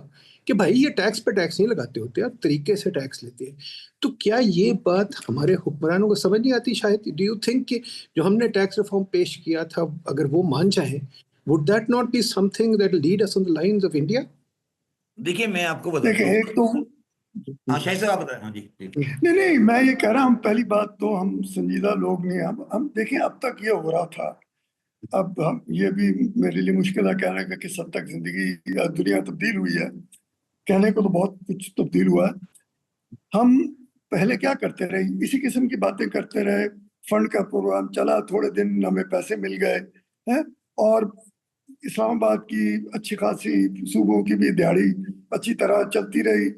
कि भाई ये टैक्स पे टैक्स नहीं लगाते होते, आप तरीके से टैक्स लेते हैं। तो क्या ये बात हमारे हुक्मरानों को समझ नहीं आती? शायद डू यू थिंक कि जो हमने टैक्स रिफॉर्म पेश किया था, अगर वो मान जाए, would that not be something that lead us on the lines of India? देखिए मैं आपको बताता देखिए हूँ। एक तो, हाँ शाही साहब आप बताएं। हाँ जी जी। नहीं नहीं, मैं ये कह रहा हूँ, पहली बात तो हम संजीदा लोग नहीं हैं। हम देखें अब तक ये हो रहा था, अब हम ये भी मेरे लिए मुश्किल है कहने का किस हद तक जिंदगी या दुनिया तब्दील हुई है। कहने को तो बहुत कुछ तब्दील हुआ है। हम पहले क्या करते रहे, इसी किस्म की बातें करते रहे, फंड का प्रोग्राम चला, थोड़े दिन हमें पैसे मिल गए हैं, और इस्लामाबाद की अच्छी खासी सूबों की भी दिहाड़ी अच्छी तरह चलती रही,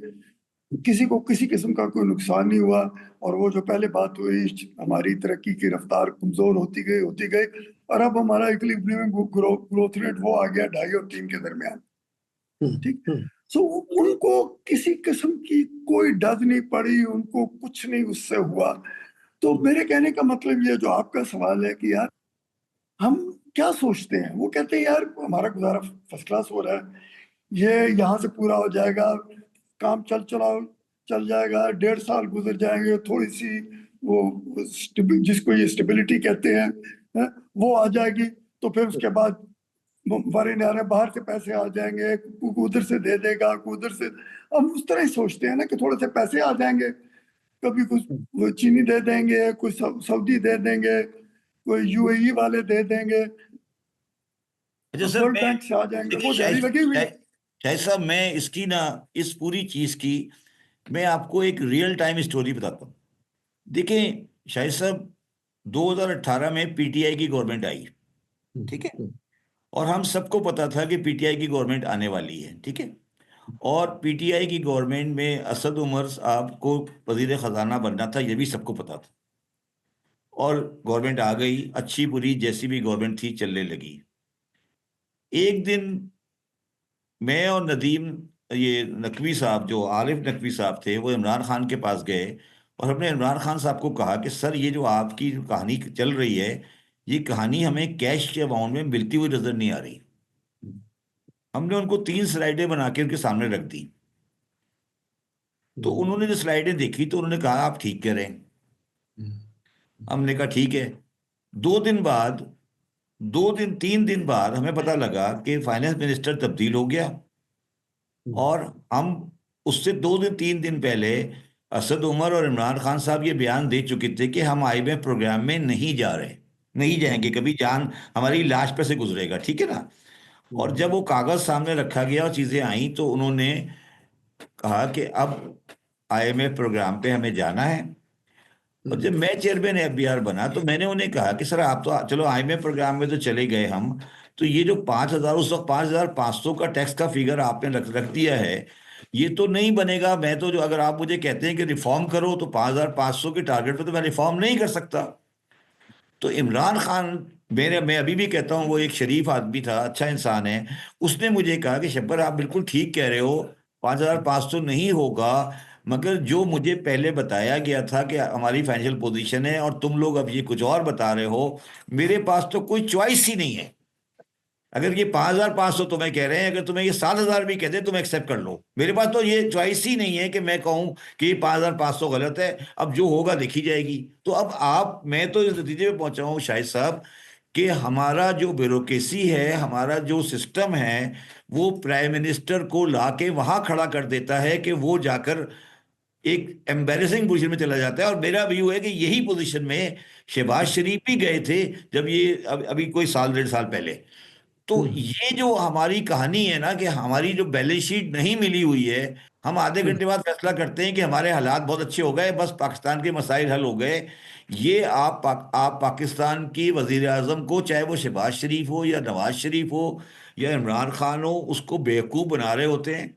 किसी को किसी किस्म का कोई नुकसान नहीं हुआ। और वो जो पहले बात हुई, हमारी तरक्की की रफ्तार कमजोर होती गई और अब हमारा इक्विलिब्रियम ग्रोथ रेट वो आ गया 2.5 और 3 के दरमियान। ठीक। सो उनको किसी किस्म की कोई डर नहीं पड़ी, उनको कुछ नहीं उससे हुआ। तो मेरे कहने का मतलब ये जो आपका सवाल है कि यार हम क्या सोचते हैं, वो कहते हैं यार हमारा गुजारा फर्स्ट क्लास हो रहा है, ये यहाँ से पूरा हो जाएगा, काम चल जाएगा, 1.5 साल गुजर जाएंगे, थोड़ी सी जिसको ये स्टेबिलिटी कहते हैं, वो आ जाएगी, तो फिर उसके बाद मरे ना रहे बाहर से पैसे आ जाएंगे, उधर से दे देगा, उधर से। हम उस तरह ही सोचते हैं ना कि थोड़े से पैसे आ जाएंगे, कभी कुछ वो चीनी दे देंगे, कुछ सऊदी दे देंगे, कोई यूएई वाले दे देंगे, अच्छा सर, वर्ल्ड मैं बैंक से आ जाएंगे, देखिए वो दिहाड़ी लगी हुई। शाहिद साहब, मैं इसकी ना, इस पूरी चीज की मैं आपको एक रियल टाइम स्टोरी बताता हूँ। देखिए शाहिद साहब, 2018 में पीटीआई की गवर्नमेंट आई, ठीक है, और हम सबको पता था कि पीटीआई की गवर्नमेंट आने वाली है, ठीक है। और पीटीआई की गवर्नमेंट में असद उमर साहब को वजीर खजाना बनना था, ये भी सबको पता था। और गवर्नमेंट आ गई, अच्छी बुरी जैसी भी गवर्नमेंट थी चलने लगी। एक दिन मैं और नदीम, ये नकवी साहब, जो आरिफ नकवी साहब थे, वो इमरान खान के पास गए और हमने इमरान खान साहब को कहा कि सर, ये जो आपकी कहानी चल रही है, ये कहानी हमें कैश के अमाउंट में मिलती हुई नजर नहीं आ रही। हमने उनको 3 स्लाइडें बना के उनके सामने रख दी। तो उन्होंने जो स्लाइडें देखी तो उन्होंने कहा आप ठीक कह रहे हैं। हमने कहा ठीक है। 2 दिन बाद, 3 दिन बाद हमें पता लगा कि फाइनेंस मिनिस्टर तब्दील हो गया। और हम उससे 2 दिन 3 दिन पहले असद उमर और इमरान खान साहब ये बयान दे चुके थे कि हम आईएमएफ प्रोग्राम में नहीं जा रहे, नहीं जाएंगे कभी, जान हमारी लाश पे से गुजरेगा, ठीक है ना। और जब वो कागज सामने रखा गया और चीजें आई तो उन्होंने कहा कि अब आईएमएफ प्रोग्राम पे हमें जाना है। और जब मैं चेयरमैन एफबीआर बना तो मैंने उन्हें कहा कि सर, आप तो चलो आईएमएफ प्रोग्राम में तो चले गए हम, तो ये जो 5,000, उस वक्त 5,500 का टैक्स का फिगर आपने रख दिया है, ये तो नहीं बनेगा। मैं तो, जो अगर आप मुझे कहते हैं कि रिफॉर्म करो, तो 5,500 के टारगेट पे तो मैं रिफॉर्म नहीं कर सकता। तो इमरान खान, मैं अभी भी कहता हूँ, वो एक शरीफ आदमी था, अच्छा इंसान है। उसने मुझे कहा कि शब्बर, आप बिल्कुल ठीक कह रहे हो, 5,500 नहीं होगा, मगर जो मुझे पहले बताया गया था कि हमारी फाइनेंशियल पोजीशन है और तुम लोग अब ये कुछ और बता रहे हो, मेरे पास तो कोई चॉइस ही नहीं है। अगर ये 5,500 तुम्हें कह रहे हैं, अगर तुम्हें ये 7,000 भी कहते तुम एक्सेप्ट कर लो, मेरे पास तो ये चॉइस ही नहीं है कि मैं कहूं कि 5,500 गलत है, अब जो होगा देखी जाएगी। तो अब मैं तो इस नतीजे पे पहुंचा हूं शाहिद साहब कि हमारा जो ब्यूरोक्रेसी है, हमारा जो सिस्टम है, वो प्राइम मिनिस्टर को लाके वहां खड़ा कर देता है कि वो जाकर एक एम्बेरसिंग पोजीशन में चला जाता है। और मेरा व्यू है कि यही पोजीशन में शहबाज शरीफ भी गए थे, जब ये अभी कोई साल 1.5 साल पहले। तो ये जो हमारी कहानी है ना, कि हमारी जो बैलेंस शीट नहीं मिली हुई है, हम आधे घंटे बाद फैसला करते हैं कि हमारे हालात बहुत अच्छे हो गए, बस पाकिस्तान के मसाइल हल हो गए। ये आप पाकिस्तान की वजीर आजम को, चाहे वो शहबाज शरीफ हो या नवाज शरीफ हो या इमरान खान हो, उसको बेवकूफ़ बना रहे होते हैं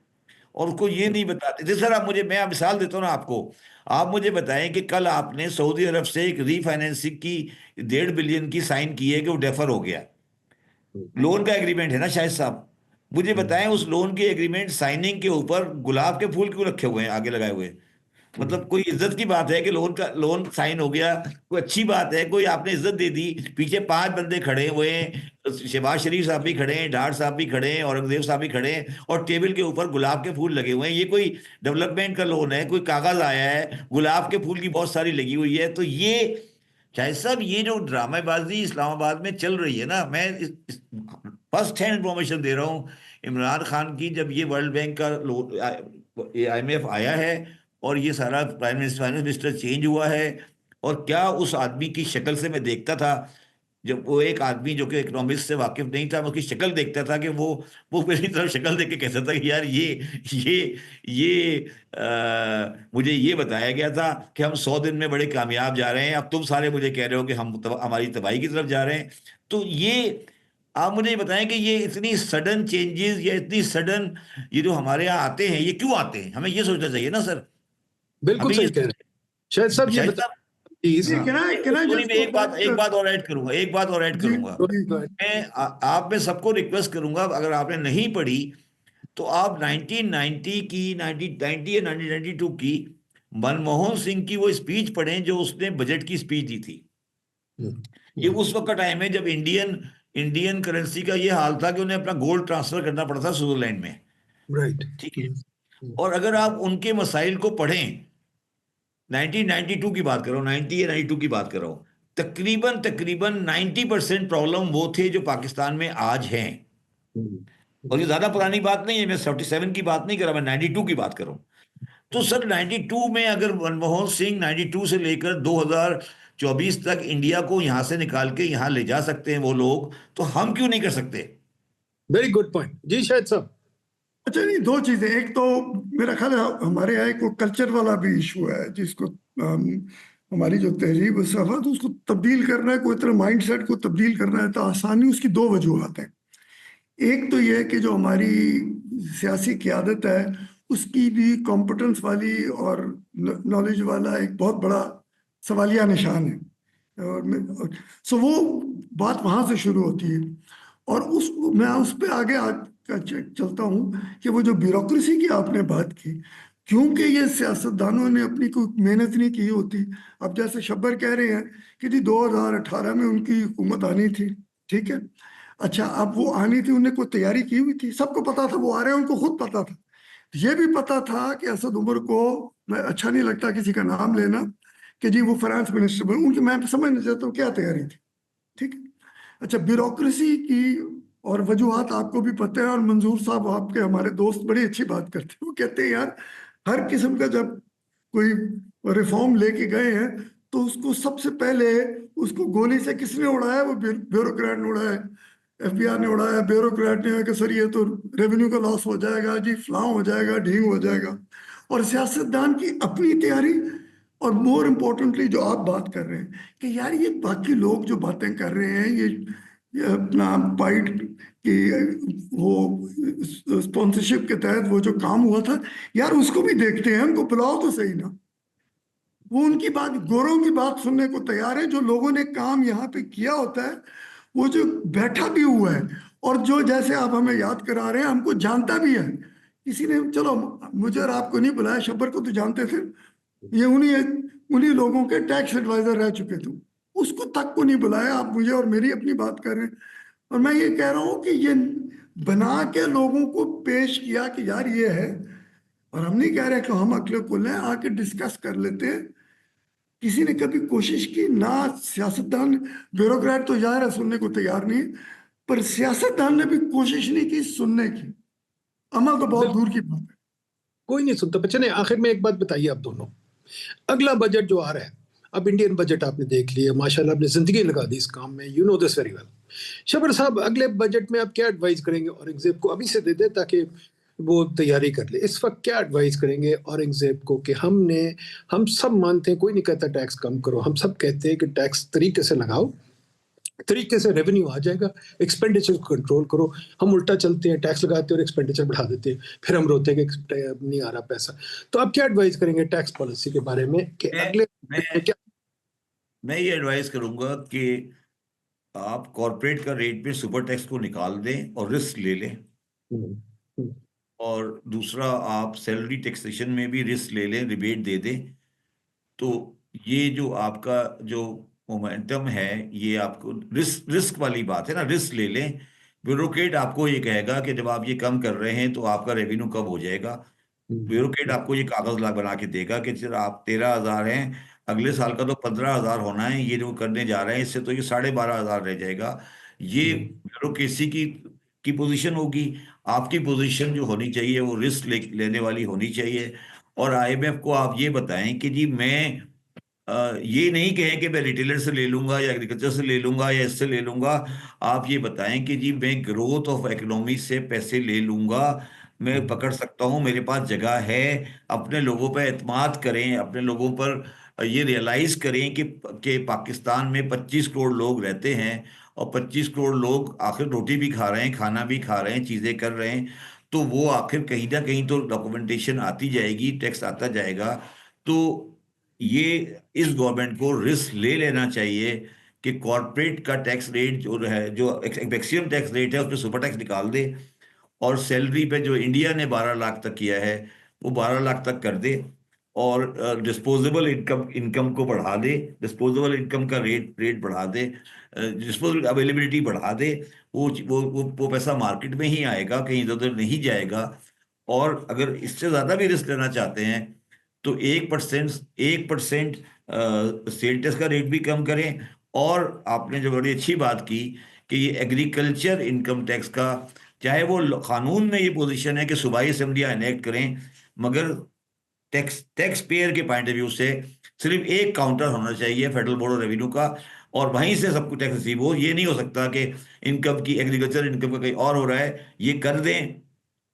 और उसको ये नहीं बताते। जैसे सर, मैं मिसाल देता हूँ ना आपको। आप मुझे बताएं कि कल आपने सऊदी अरब से एक रीफाइनेंसिंग की 1.5 बिलियन की साइन की है कि वो डेफर हो गया, लोन का एग्रीमेंट है ना शायद साहब। मुझे बताएं, उस लोन के एग्रीमेंट साइनिंग के ऊपर गुलाब के फूल क्यों रखे हुए हैं, आगे लगाए हुए? मतलब कोई इज्जत की बात है कि लोन साइन हो गया, कोई अच्छी बात है, कोई आपने इज्जत दे दी। पीछे 5 बंदे खड़े हुए हैं, शहबाज शरीफ साहब भी खड़े हैं, डार साहब भी खड़े हैं, औरंगजेब साहब भी खड़े हैं, और टेबल के ऊपर गुलाब के फूल लगे हुए हैं। ये कोई डेवलपमेंट का लोन है? कोई कागज आया है, गुलाब के फूल की बहुत सारी लगी हुई है। तो ये शायद साहब, ये जो ड्रामेबाजी इस्लामाबाद में चल रही है ना, मैं फर्स्ट हैंड इंफॉर्मेशन दे रहा हूँ। इमरान खान की, जब ये वर्ल्ड बैंक का आईएमएफ आया है और ये सारा फाइनेंस मिनिस्टर चेंज हुआ है, और क्या उस आदमी की शक्ल से मैं देखता था, जब वो एक आदमी जो कि इकोनॉमिक्स से वाकिफ नहीं था, मैं उसकी शक्ल देखता था कि वो मेरी तरफ शक्ल देख के कहता था कि यार ये मुझे ये बताया गया था कि हम 100 दिन में बड़े कामयाब जा रहे हैं, अब तुम सारे मुझे कह रहे हो कि हम हमारी तबाही की तरफ जा रहे हैं। तो ये आप मुझे ये बताएं कि ये इतनी सडन चेंजेस या इतनी सडन ये जो हमारे यहाँ आते हैं, ये क्यों आते हैं? हमें ये सोचना चाहिए ना सर। बिल्कुल हमें ये सही कह रहे हैं शायद साहब, ये शायद बता साहब, प्लीज। नहीं, हाँ, can I सॉरी, just मैं go एक बात back? एक बात और ऐड करूंगा, एक बात और ऐड जी करूंगा। जी आप में सबको रिक्वेस्ट करूंगा, अगर आपने नहीं पढ़ी तो आप 1990 की 1990 या 1992 की मनमोहन सिंह की वो स्पीच पढ़ें जो उसने बजट की स्पीच दी थी। ये उस वक्त का टाइम है जब इंडियन इंडियन करेंसी का ये हाल था कि उन्हें अपना गोल्ड ट्रांसफर करना पड़ा था स्विट्जरलैंड में। राइट। ठीक है। और अगर आप उनके मसाइल को पढ़ें, 1992 की बात कर रहा हूँ, 90 या 92 की बात कर रहा हूँ, तकरीबन तकरीबन 90% प्रॉब्लम वो थे जो पाकिस्तान में आज हैं। और ये ज्यादा पुरानी बात नहीं है, मैं 77 की बात नहीं कर रहा, मैं 92 की बात कर रहा हूँ। तो सर 92 में अगर मनमोहन सिंह 92 से लेकर 2024 तक इंडिया को यहां से निकाल के यहां ले जा सकते हैं वो लोग, तो हम क्यों नहीं कर सकते? वेरी गुड पॉइंट जी शायद साहब। अच्छा, नहीं, दो चीजें। एक तो मेरा ख्याल है हमारे यहाँ एक वो कल्चर वाला भी इशू है जिसको हमारी जो तहजीब सफा तो उसको तब्दील करना है, कोई तरह माइंडसेट को तब्दील करना है तो आसानी उसकी दो वजूहत है। एक तो ये है कि जो हमारी सियासी क़यादत है उसकी भी कॉम्पिटेंस वाली और नॉलेज वाला एक बहुत बड़ा सवालिया निशान है। सो वो बात वहां से शुरू होती है। और मैं उस पे आगे चलता हूँ कि वो जो ब्यूरोक्रेसी की आपने बात की, क्योंकि ये सियासतदानों ने अपनी कोई मेहनत नहीं की होती। अब जैसे शब्बर कह रहे हैं कि जी 2018 में उनकी हुकूमत आनी थी, ठीक है। अच्छा, अब वो आनी थी, उन्हें कोई तैयारी की हुई थी? सबको पता था वो आ रहे हैं, उनको खुद पता था। ये भी पता था कि असद उमर को, मैं अच्छा नहीं लगता किसी का नाम लेना, कि जी वो फाइनेंस मिनिस्टर बने, उनकी मैं समझना चाहता हूँ क्या तैयारी थी। ठीक है। अच्छा, ब्यूरोक्रेसी की और वजूहात आपको भी पता है, और मंजूर साहब आपके हमारे दोस्त बड़ी अच्छी बात करते हैं। वो कहते हैं यार, हर किस्म का जब कोई रिफॉर्म लेके गए हैं तो उसको सबसे पहले उसको गोली से किसने उड़ाया? वो ब्यूरोक्रेट ने उड़ाया, एफबीआई ने उड़ाया। ब्यूरोक्रेट ने कि सर ये तो रेवेन्यू का लॉस हो जाएगा जी, फलां हो जाएगा, ढींग हो जाएगा। और सियासतदान की अपनी तैयारी, और मोर इम्पोर्टेंटली जो आप बात कर रहे हैं कि यार ये बाकी लोग जो बातें कर रहे हैं, ये अपना पाइट की वो स्पॉन्सरशिप के तहत वो जो काम हुआ था, यार उसको भी देखते हैं, उनको बुलाओ तो सही ना। वो उनकी बात, गोरों की बात सुनने को तैयार है। जो लोगों ने काम यहाँ पे किया होता है, वो जो बैठा भी हुआ है, और जो जैसे आप हमें याद करा रहे हैं हमको जानता भी है। किसी ने, चलो मुझे और आपको नहीं बुलाया, शब्बर को तो जानते थे, ये उन्हीं उन्हीं लोगों के टैक्स एडवाइजर रह चुके थे, उसको तक को नहीं बुलाया। आप मुझे और मेरी अपनी बात कर रहे हैं। और मैं ये कह रहा हूँ कि ये बना के लोगों को पेश किया कि यार ये है। और हम नहीं कह रहे कि हम अकले कुल हैं, आके डिस्कस कर लेते हैं। किसी ने कभी कोशिश की ना? सियासतदान, ब्यूरोक्रेट तो जाहिर है सुनने को तैयार नहीं, पर सियासतदान ने भी कोशिश नहीं की सुनने की। अमल तो बहुत दूर की बात है। कोई नहीं सुनता। बच्चे ने आखिर में एक बात बताइए आप दोनों, अगला बजट जो आ रहा है, अब इंडियन बजट आपने देख लिया, माशाल्लाह आपने जिंदगी लगा दी इस काम में, you know this very well. Shabar साहब, अगले बजट में आप क्या एडवाइस करेंगे औरंगजेब को? अभी से दे दे ताकि वो तैयारी कर ले। इस वक्त क्या एडवाइस करेंगे औरंगजेब को कि हम सब मानते हैं, कोई नहीं कहता टैक्स कम करो, हम सब कहते हैं कि टैक्स तरीके से लगाओ, तरीके से रेवेन्यू आ जाएगा, एक्सपेंडिचर को कंट्रोल करो। हम उल्टा चलते हैं, टैक्स लगाते हैं और एक्सपेंडिचर बढ़ा देते हैं, फिर हम रोते हैं कि नहीं आ रहा पैसा। तो आप क्या एडवाइस करेंगे टैक्स पॉलिसी के बारे में कि मैं अगले मैं में क्या? मैं ये एडवाइस करूंगा कि आप कॉरपोरेट का रेट पे सुपर टैक्स को निकाल दें और रिस्क ले लें। हम्म, हम्म, और दूसरा, आप सैलरी टैक्सेशन में भी रिस्क ले लें, रिबेट दे दें। तो ये जो आपका जो मोमेंटम है, ये आपको रिस्क रिस्क वाली बात है ना, रिस्क ले लें। ब्यूरोक्रेट आपको ये कहेगा कि जब आप ये कम कर रहे हैं तो आपका रेवेन्यू कम हो जाएगा। ब्यूरोक्रेट हम्म, आपको ये कागज ला बना के देगा कि चल आप 13,000 हैं, अगले साल का तो 15,000 होना है, ये जो करने जा रहे हैं इससे तो ये 12,500 रह जाएगा। ये हम्म, ब्यूरोक्रेसी की पोजीशन होगी। आपकी पोजीशन जो होनी चाहिए वो रिस्क लेने वाली होनी चाहिए। और आईएमएफ को आप ये बताएं कि जी मैं ये नहीं कहें कि मैं रिटेलर से ले लूंगा या एग्रीकल्चर से ले लूंगा या इससे ले लूंगा। आप ये बताएं कि जी मैं ग्रोथ ऑफ इकोनॉमी से पैसे ले लूंगा, मैं हम्म, पकड़ सकता हूं, मेरे पास जगह है। अपने लोगों पर एतमाद करें, अपने लोगों पर ये रियलाइज करें कि पाकिस्तान में 25 करोड़ लोग रहते हैं, और 25 करोड़ लोग आखिर रोटी भी खा रहे हैं, खाना भी खा रहे हैं, चीजें कर रहे हैं, तो वो आखिर कहीं ना कहीं तो डॉक्यूमेंटेशन आती जाएगी, टैक्स आता जाएगा। तो ये इस गवर्नमेंट को रिस्क ले लेना चाहिए कि कॉरपोरेट का टैक्स रेट जो है, जो मैक्सिमम टैक्स रेट है, उसमें सुपर टैक्स निकाल दे, और सैलरी पे जो इंडिया ने 12 लाख तक किया है वो 12 लाख तक कर दे, और डिस्पोजेबल इनकम इनकम को बढ़ा दे, डिस्पोजेबल इनकम का रेट बढ़ा दे, डिस्पोजेबल अवेलेबिलिटी बढ़ा दे। वो पैसा मार्केट में ही आएगा, कहीं इधर उधर नहीं जाएगा। और अगर इससे ज्यादा भी रिस्क लेना चाहते हैं तो 1% सेल टैक्स का रेट भी कम करें। और आपने जो बड़ी अच्छी बात की कि ये एग्रीकल्चर इनकम टैक्स का, चाहे वो कानून में ये पोजीशन है कि सूबाई असेंबलियां इनेक्ट करें, मगर टैक्स पेयर के पॉइंट ऑफ व्यू से सिर्फ एक काउंटर होना चाहिए फेडरल बोर्ड ऑफ रेवेन्यू का, और वहीं से सबको टैक्स रिसीव हो। ये नहीं हो सकता कि इनकम की, एग्रीकल्चर इनकम का कहीं और हो रहा है, ये कर दें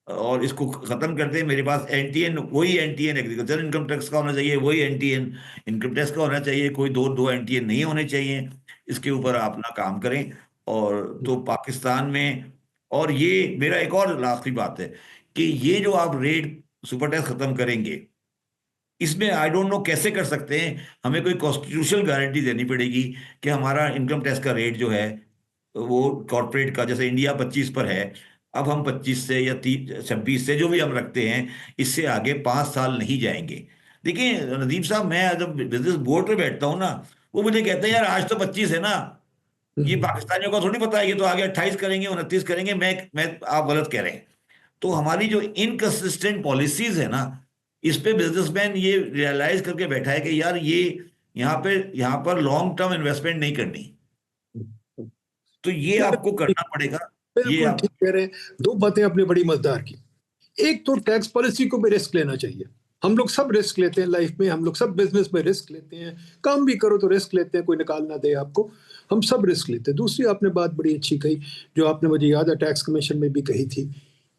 और इसको खत्म कर दें। मेरे पास एनटीएन, वही एनटीएन एग्रीकल्चर इनकम टैक्स का होना चाहिए, वही एनटीएन इनकम टैक्स का होना चाहिए, कोई दो दो एनटीएन नहीं होने चाहिए। इसके ऊपर आप अपना काम करें। और तो पाकिस्तान में, और ये मेरा एक और आखिरी बात है कि ये जो आप रेट सुपर टैक्स खत्म करेंगे, इसमें आई डोंट नो कैसे कर सकते हैं। हमें कोई कॉन्स्टिट्यूशनल गारंटी देनी पड़ेगी कि हमारा इनकम टैक्स का रेट जो है वो कॉर्पोरेट का, जैसे इंडिया 25 पर है, अब हम 25 से या 26 से जो भी हम रखते हैं, इससे आगे 5 साल नहीं जाएंगे। देखिए नदीम साहब, मैं जब बिजनेस बोर्ड पे बैठता हूँ ना, वो मुझे कहते हैं यार आज तो 25 है ना, ये पाकिस्तानियों को थोड़ी पता है, ये तो आगे 28 करेंगे, 29 करेंगे। मैं आप गलत कह रहे हैं। तो हमारी जो इनकंसिस्टेंट पॉलिसीज है ना, इस पे बिजनेसमैन ये रियलाइज करके बैठा है कि यार ये यहाँ पर लॉन्ग टर्म इन्वेस्टमेंट नहीं करनी, तो ये आपको करना पड़ेगा। ये बिल्कुल आप ठीक कह रहे हैं। दो बातें आपने बड़ी मजेदार की। एक तो टैक्स पॉलिसी को भी रिस्क लेना चाहिए। हम लोग सब रिस्क लेते हैं लाइफ में, हम लोग सब बिजनेस में रिस्क लेते हैं, काम भी करो तो रिस्क लेते हैं, कोई निकाल ना दे आपको, हम सब रिस्क लेते हैं। दूसरी आपने बात बड़ी अच्छी कही, जो आपने मुझे याद है टैक्स कमीशन में भी कही थी,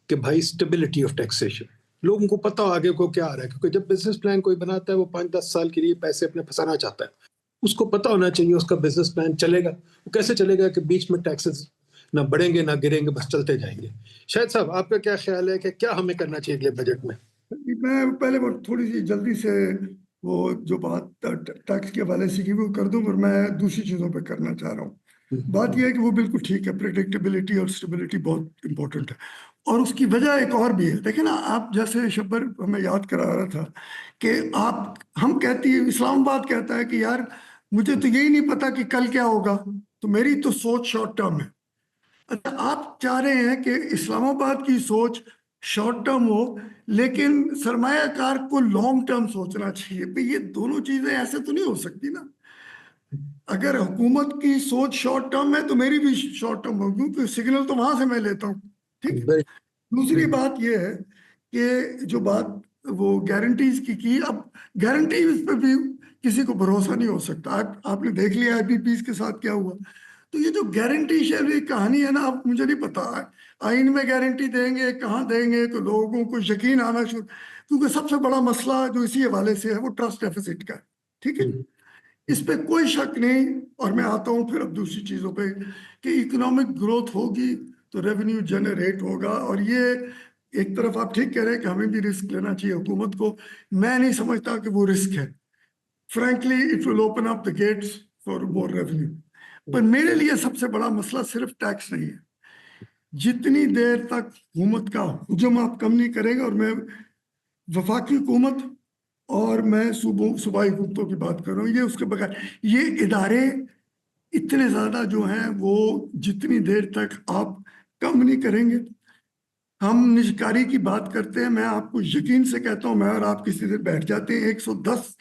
कि भाई स्टेबिलिटी ऑफ टैक्सेशन, लोगों को पता हो आगे को क्या आ रहा है। क्योंकि जब बिजनेस प्लान कोई बनाता है वो 5-10 साल के लिए पैसे अपने फंसाना चाहता है, उसको पता होना चाहिए उसका बिजनेस प्लान चलेगा। वो कैसे चलेगा कि बीच में टैक्सेस ना बढ़ेंगे ना गिरेंगे, बस चलते जाएंगे। शायद साहब आपका क्या ख्याल है कि क्या हमें करना चाहिए अगले बजट में? मैं पहले वो थोड़ी सी जल्दी से वो जो बात टैक्स के हवाले से की वो कर दूं, और मैं दूसरी चीजों पे करना चाह रहा हूँ। बात यह है कि वो बिल्कुल ठीक है, प्रिडिक्टेबिलिटी और स्टेबिलिटी बहुत इंपॉर्टेंट है। और उसकी वजह एक और भी है। देखिए ना, आप जैसे शब्बर हमें याद करा रहा था कि आप, हम कहती है, इस्लामाबाद कहता है कि यार मुझे तो यही नहीं पता कि कल क्या होगा, तो मेरी तो सोच शॉर्ट टर्म है। अच्छा, आप चाह रहे हैं कि इस्लामाबाद की सोच शॉर्ट टर्म हो, लेकिन सरमायाकार को लॉन्ग टर्म सोचना चाहिए। भाई ये दोनों चीजें ऐसे तो नहीं हो सकती ना। अगर हुकूमत की सोच शॉर्ट टर्म है तो मेरी भी शॉर्ट टर्म होगी, क्योंकि सिग्नल तो वहां से मैं लेता हूँ। ठीक है। दूसरी बात यह है कि जो बात वो गारंटीज की, अब गारंटीज पे भी किसी को भरोसा नहीं हो सकता। आपने देख लिया आईपीपीज के साथ क्या हुआ। तो ये जो गारंटी शेयरिंग की कहानी है ना, अब मुझे नहीं पता आइन में गारंटी देंगे कहाँ देंगे तो लोगों को यकीन आना शुरू, क्योंकि सबसे बड़ा मसला जो इसी हवाले से है वो ट्रस्ट डेफिसिट का है। ठीक है, इस पे कोई शक नहीं। और मैं आता हूँ फिर अब दूसरी चीजों पे कि इकोनॉमिक ग्रोथ होगी तो रेवेन्यू जनरेट होगा। और ये एक तरफ आप ठीक कह रहे हैं कि हमें भी रिस्क लेना चाहिए हुकूमत को। मैं नहीं समझता कि वो रिस्क है। Frankly it will open up the gates for more revenue. पर मेरे लिए सबसे बड़ा मसला सिर्फ टैक्स नहीं है। जितनी देर तक हुकूमत का हुजूम आप कम नहीं करेंगे, और मैं वफाकी हुकूमत और मैं सूबाई हुकूमतों की बात कर रहा हूँ, ये उसके बगैर ये इदारे इतने ज्यादा जो हैं, वो जितनी देर तक आप कम नहीं करेंगे। हम निजकारी की बात करते हैं, मैं आपको यकीन से कहता हूँ, मैं और आप किसी से बैठ जाते हैं, 110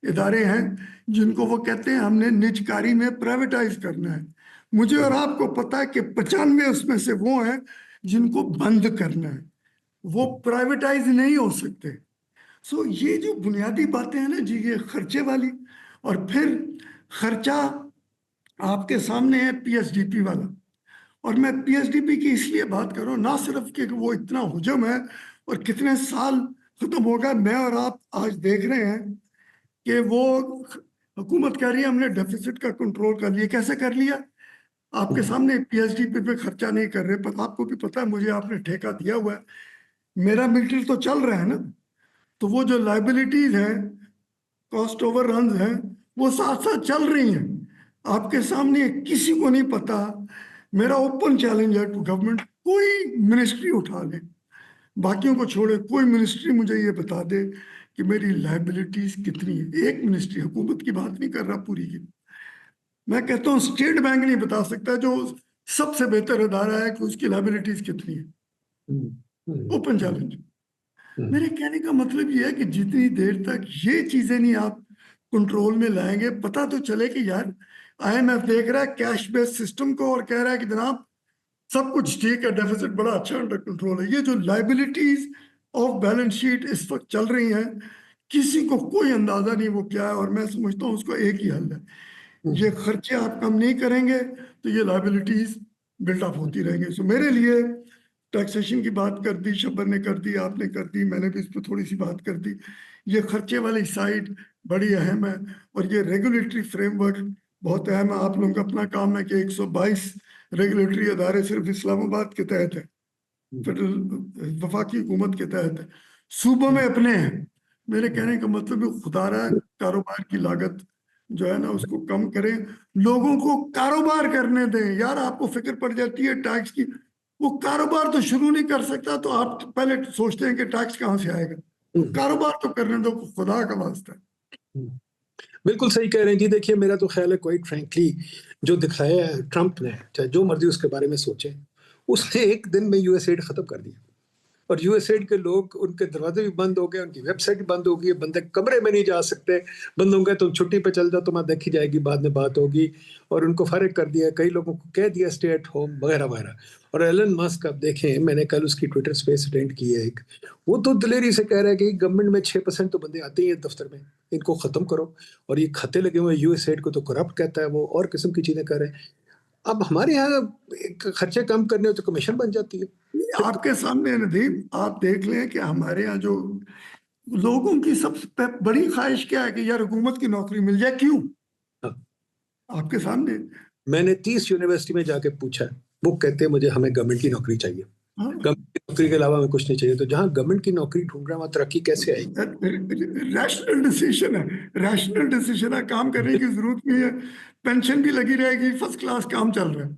इदारे हैं जिनको वो कहते हैं हमने निजकारी में प्राइवेटाइज करना है। मुझे और आपको पता है कि 95 उसमें से वो हैं जिनको बंद करना है, वो प्राइवेटाइज नहीं हो सकते। सो ये जो बुनियादी बातें हैं ना जी, ये खर्चे वाली। और फिर खर्चा आपके सामने है पीएसडीपी वाला। और मैं पीएसडीपी की इसलिए बात कर रहा हूँ, ना सिर्फ कि वो इतना हुजम है और कितने साल खत्म होगा। मैं और आप आज देख रहे हैं कि वो हुकूमत कह रही है हमने डेफिसिट का कंट्रोल कर लिया। कैसे कर लिया? आपके सामने पीएचडी पे खर्चा नहीं कर रहे, पर आपको भी पता है, मुझे आपने ठेका दिया हुआ है, मेरा मिलिट्री तो चल रहा है ना, तो वो जो लाइबिलिटीज हैं, कॉस्ट ओवर रन हैं, वो साथ साथ चल रही हैं आपके सामने, किसी को नहीं पता। मेरा ओपन चैलेंज है टू गवर्नमेंट, कोई मिनिस्ट्री उठा ले, बाकियों को छोड़े, कोई मिनिस्ट्री मुझे ये बता दे कि मेरी लाइबिलिटीज कितनी है। एक मिनिस्ट्री, हुकूमत की बात नहीं कर रहा पूरी की, मैं कहता हूँ स्टेट बैंक नहीं बता सकता, जो सबसे बेहतर अदारा है, कि उसकी लाइबिलिटीज कितनी है। Open challenge. मेरे कहने का मतलब ये है कि जितनी देर तक ये चीजें नहीं आप कंट्रोल में लाएंगे, पता तो चले कि यार आईएमएफ देख रहा है कैश बेस्ड सिस्टम को और कह रहा है कि जनाब सब कुछ ठीक है, डेफिसिट बड़ा अच्छा अंडर कंट्रोल है। ये जो लाइबिलिटीज ऑफ बैलेंस शीट इस वक्त चल रही हैं, किसी को कोई अंदाजा नहीं वो क्या है, और मैं समझता हूँ उसको एक ही हल है, ये खर्चे आप कम नहीं करेंगे तो ये लाइबिलिटीज बिल्डअप होती रहेंगी। सो मेरे लिए टैक्सेशन की बात कर दी, शब्बर ने कर दी, आपने कर दी, मैंने भी इस पर थोड़ी सी बात कर दी। ये खर्चे वाली साइड बड़ी अहम है, और ये रेगुलेटरी फ्रेमवर्क बहुत अहम है। आप लोगों का अपना काम है कि 122 रेगुलेटरी अदारे सिर्फ इस्लामाबाद के तहत है, फेडरल वफाकी हुकूमत के तहत है, सूबों में अपने हैं। मेरे कहने का मतलब है खुदारा कारोबार की लागत जो है ना उसको कम करें, लोगों को कारोबार करने दें। यार आपको फिक्र पड़ जाती है टैक्स की, वो कारोबार तो शुरू नहीं कर सकता तो आप पहले सोचते हैं कि टैक्स कहाँ से आएगा। तो कारोबार तो करने दो, खुदा का वास्ता है। बिल्कुल सही कह रहे हैं जी। देखिए मेरा तो ख्याल है, क्वाइट फ्रैंकली, जो दिखाया है ट्रंप ने, चाहे जो मर्जी उसके बारे में सोचे, उसने एक दिन में यूएसएड खत्म कर दिया, और यूएसएड के लोग, उनके दरवाजे भी बंद हो गए, उनकी वेबसाइट भी बंद हो गई, बंदे कमरे में नहीं जा सकते, बंद होंगे तुम छुट्टी पे चल जाओ, तुम्हारा देखी जाएगी, बाद में बात होगी, और उनको फारिग कर दिया। कई लोगों को कह दिया स्टे एट होम वगैरह वगैरह। और एलन मस्क, आप देखें, मैंने कल उसकी ट्विटर स्पेस अटेंड की है एक, वो तो दिलेरी से कह रहा है कि गवर्नमेंट में 6% तो बंदे आते ही हैं दफ्तर में, इनको खत्म करो। और ये खाते लगे हुए यूएसएड को तो करप्ट कहता है वो, और किस्म की चीजें कर रहे हैं। अब हमारे यहाँ खर्चे कम करने हो तो कमीशन बन जाती है। आपके सामने नदीम, आप देख लें कि हमारे यहाँ जो लोगों की सबसे बड़ी ख्वाहिश क्या है कि यार हुकूमत की नौकरी मिल जाए। क्यों? हाँ। आपके सामने मैंने 30 यूनिवर्सिटी में जाके पूछा, वो कहते हैं मुझे, हमें गवर्नमेंट की नौकरी चाहिए, हाँ, गवर्नमेंट की नौकरी के अलावा हमें कुछ नहीं चाहिए। तो जहां गवर्नमेंट की नौकरी ढूंढ रहा है वहां तरक्की कैसे आएगी? रैशनल डिसीजन है, रैशनल डिसीजन है, काम करने की जरूरत नहीं है, पेंशन भी लगी रहेगी, फर्स्ट क्लास काम चल रहा है।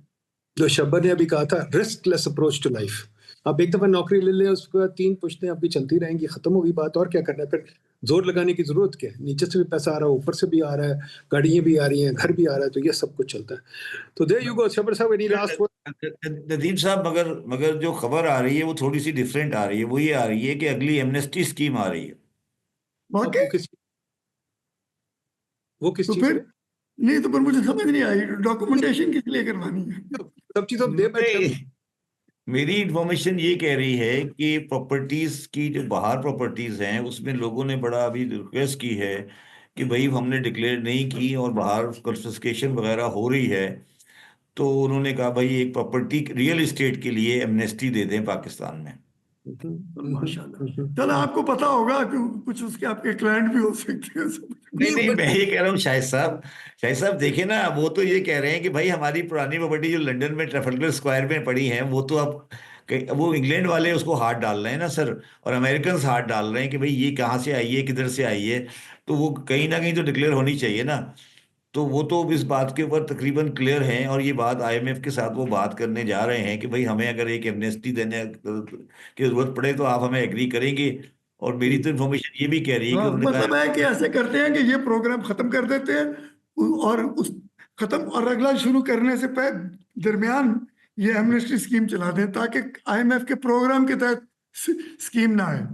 जो शब्बर ने अभी कहा था, रिस्कलेस अप्रोच टू लाइफ। आप एक दफा नौकरी ले ले, उसके बाद 3 पुश्तें अभी चलती रहेंगी, खत्म होगी बात। और क्या करना है फिर? जोर लगाने की जरूरत क्या है? नीचे से भी पैसा आ रहा है, ऊपर से भी आ रहा है, गाड़ियां भी आ रही हैं, घर भी आ रहा है, तो ये सब कुछ चलता है। तो देयर यू गो शब्बर साहब, एनी लास्ट वर्ड? नदीम साहब, मगर मगर जो खबर आ रही है वो थोड़ी सी डिफरेंट आ रही है। वो ये आ रही है कि अगली एमनेस्टी स्कीम आ रही है। अब वाकई? वो किस तो चीज फिर पे? नहीं, तो पर मुझे समझ नहीं आई, डॉक्यूमेंटेशन किस लिए करवानी है? सब चीज अब दे बैठे नहीं, मेरी इंफॉर्मेशन ये कह रही है कि प्रॉपर्टीज की जो बाहर प्रॉपर्टीज हैं उसमें लोगों ने बड़ा अभी रिक्वेस्ट की है कि भाई हमने डिक्लेयर नहीं की और बाहर कॉन्फिस्केशन वगैरह हो रही है, तो उन्होंने कहा भाई एक प्रॉपर्टी रियल एस्टेट के लिए एमनेस्टी दे दें पाकिस्तान में। माशाल्लाह, चलो आपको पता होगा कि कुछ उसके आपके क्लाइंट भी हो सकते हैं। नहीं नहीं, मैं ये कह रहा हूँ शाहिद साहब देखिए ना, वो तो ये कह रहे हैं कि भाई हमारी पुरानी प्रॉपर्टी जो लंदन में ट्रफलगर स्क्वायर में पड़ी है वो तो अब वो इंग्लैंड वाले उसको हाथ डाल रहे हैं ना सर, और अमेरिकन हाथ डाल रहे हैं कि भाई ये कहाँ से आई है, किधर से आई है, तो वो कहीं ना कहीं तो डिक्लेयर होनी चाहिए ना। तो वो तो इस बात के ऊपर तकरीबन क्लियर हैं, और ये बात आईएमएफ के साथ वो बात करने जा रहे हैं कि भाई हमें अगर एक एमनेस्टी देने की जरूरत पड़े तो आप हमें एग्री करेंगे। और मेरी तो इन्फॉर्मेशन ये भी कह रही है कि हाँ, उन्होंने कहा मतलब है कि ऐसे करते हैं कि ये प्रोग्राम खत्म कर देते हैं, और उस खत्म और अगला शुरू करने से दरमियान ये एमनेस्टी स्कीम चला दें, ताकि आईएमएफ के प्रोग्राम के तहत स्कीम ना आए।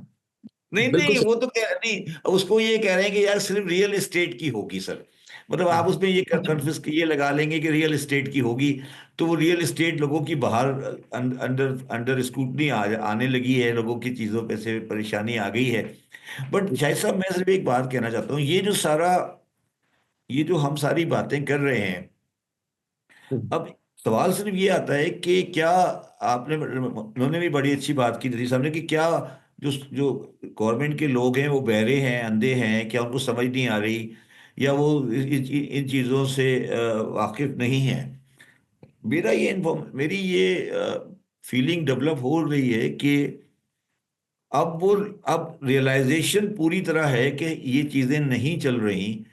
नहीं बिल्कुल नहीं, वो तो कह नहीं, उसको ये कह रहे हैं कि यार सिर्फ रियल एस्टेट की होगी सर। मतलब आप उसमें ये कन्फ्यूज ये लगा लेंगे कि रियल एस्टेट की होगी, तो वो रियल एस्टेट लोगों की बाहर अंडर अंडर स्क्रूटनी आने लगी है, लोगों की चीजों पे से परेशानी आ गई है। बट शायद साहब, मैं सिर्फ एक बात कहना चाहता हूँ, ये जो हम सारी बातें कर रहे हैं, अब सवाल सिर्फ ये आता है कि क्या आपने, उन्होंने भी बड़ी अच्छी बात की, नदीम साहब ने, कि क्या जो जो गवर्नमेंट के लोग हैं वो बहरे हैं, अंधे हैं, क्या उनको समझ नहीं आ रही, या वो इन चीज़ों से वाकिफ नहीं है। मेरी ये फीलिंग डेवलप हो रही है कि अब वो अब रियलाइजेशन पूरी तरह है कि ये चीज़ें नहीं चल रही,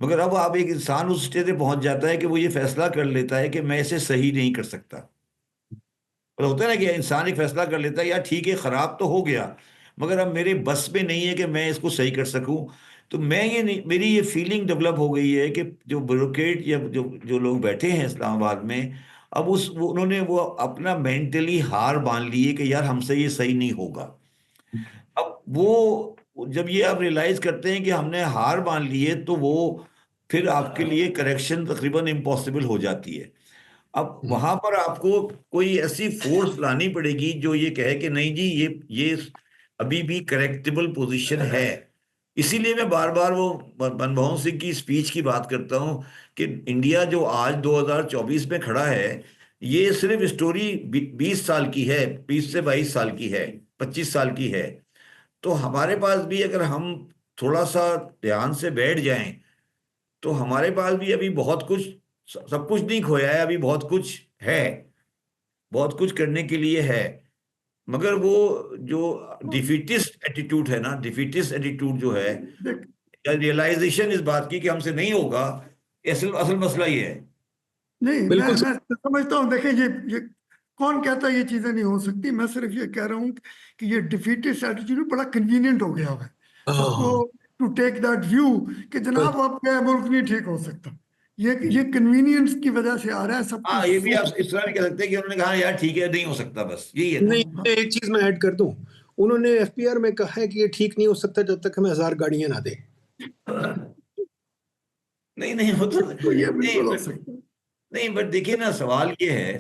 मगर अब आप एक इंसान उस स्टेज पे पहुंच जाता है कि वो ये फैसला कर लेता है कि मैं इसे सही नहीं कर सकता। और होता है ना कि इंसान एक फैसला कर लेता है, यार ठीक है खराब तो हो गया, मगर अब मेरे बस में नहीं है कि मैं इसको सही कर सकूं। तो मैं ये नहीं, मेरी ये फीलिंग डेवलप हो गई है कि जो ब्यूरोक्रेट या जो जो लोग बैठे हैं इस्लामाबाद में, अब उन्होंने वो अपना मेंटली हार मान ली है कि यार हमसे ये सही नहीं होगा। अब वो जब ये आप रियलाइज करते हैं कि हमने हार मान ली है, तो वो फिर आपके लिए करेक्शन तकरीबन इम्पॉसिबल हो जाती है। अब वहां पर आपको कोई ऐसी फोर्स लानी पड़ेगी जो ये कहे कि नहीं जी, ये अभी भी करेक्टेबल पोजीशन है। इसीलिए मैं बार बार वो मनमोहन सिंह की स्पीच की बात करता हूं कि इंडिया जो आज 2024 में खड़ा है, ये सिर्फ स्टोरी 20 साल की है, 20 से 22 साल की है, 25 साल की है। तो हमारे पास भी अगर हम थोड़ा सा ध्यान से बैठ जाएं, तो हमारे पास भी अभी बहुत कुछ, सब कुछ नहीं खोया है, अभी बहुत कुछ है, बहुत कुछ करने के लिए है। मगर वो जो डिफीटिस्ट एटीट्यूड है ना, डिफीटिस्ट एटीट्यूड जो है, देख या रियलाइजेशन इस बात की कि हमसे नहीं होगा, असल असल मसला ये है। नहीं, बिल्कुल मैं समझता हूँ। देखें, ये कौन कहता है ये चीजें नहीं हो सकती? मैं सिर्फ ये कह रहा हूँ कि ये डिफीटेड एटीट्यूड बड़ा कन्वीनियंट हो गया है सबको, हाँ टू टेक दैट व्यू कि बस जनाब अब क्या मुल्क नहीं ठीक हो सकता। ये कन्वीनियंस की वजह से आ रहा है सब हाँ, कुछ ये भी सोच। आप इस तरह भी कह सकते हैं कि उन्होंने कहा यार ठीक है, नहीं हो सकता, बस यही है नहीं, ना। हाँ, एक चीज मैं ऐड कर दूं। उन्होंने एफपीआर में कहा है कि ये ठीक नहीं हो सकता जब तक हमें 1000 गाड़ियां ना दें। नहीं नहीं, वो तो तो ये नहीं, बिल्कुल हो बट सकता है। नहीं, बट देखिए ना, सवाल ये है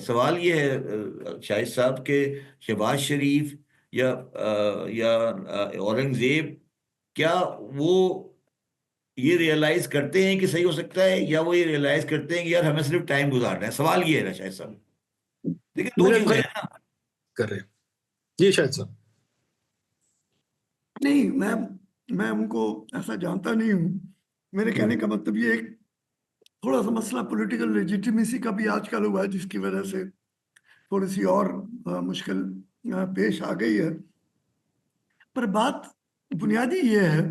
शाहिद साहब के, शहबाज शरीफ या औरंगजेब, क्या वो ये रियलाइज करते हैं कि सही हो सकता है, या वो ये रियलाइज करते हैं कि यार हमें सिर्फ टाइम गुजारना है? सवाल ये है ना शायद साहब। देखिए, दो मेरा चीजें ख्याल हैं ना। कर रहे हैं जी शायद साहब। नहीं, मैं उनको ऐसा जानता नहीं हूँ। मेरे कहने का मतलब ये एक थोड़ा सा मसला पॉलिटिकल लेजिटिमेसी का भी आजकल हुआ है, जिसकी वजह से थोड़ी सी और मुश्किल पेश आ गई है। पर बात बुनियादी ये है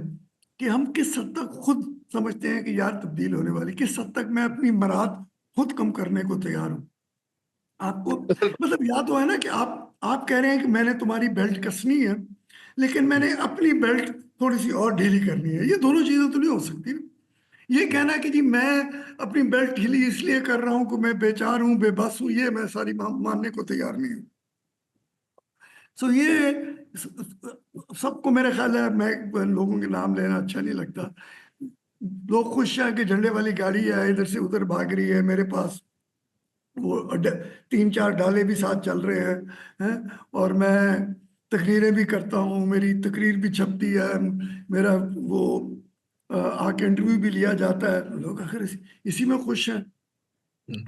कि हम किस हद तक खुद समझते हैं कि यार तब्दील होने वाली, किस हद तक मैं अपनी मराद खुद कम करने को तैयार हूँ। आपको असल मतलब याद तो है ना कि आप कह रहे हैं कि मैंने तुम्हारी बेल्ट कसनी है, लेकिन मैंने अपनी बेल्ट थोड़ी सी और ढीली करनी है। ये दोनों चीजें तो नहीं हो सकती ना। ये कहना कि जी मैं अपनी बेल्ट ढीली इसलिए कर रहा हूं कि मैं बेचार हूं, बेबस हूं, ये मैं सारी मानने को तैयार नहीं हूं। सो ये सबको मेरा ख्याल है, मैं लोगों के नाम लेना अच्छा नहीं लगता। लोग खुश हैं कि झंडे वाली गाड़ी है, इधर से उधर भाग रही है, मेरे पास वो 3-4 डाले भी साथ चल रहे हैं। और मैं तकरीरें भी करता हूँ, मेरी तकरीर भी छपती है, मेरा वो आके इंटरव्यू भी लिया जाता है। लोग आखिर इसी में खुश हैं,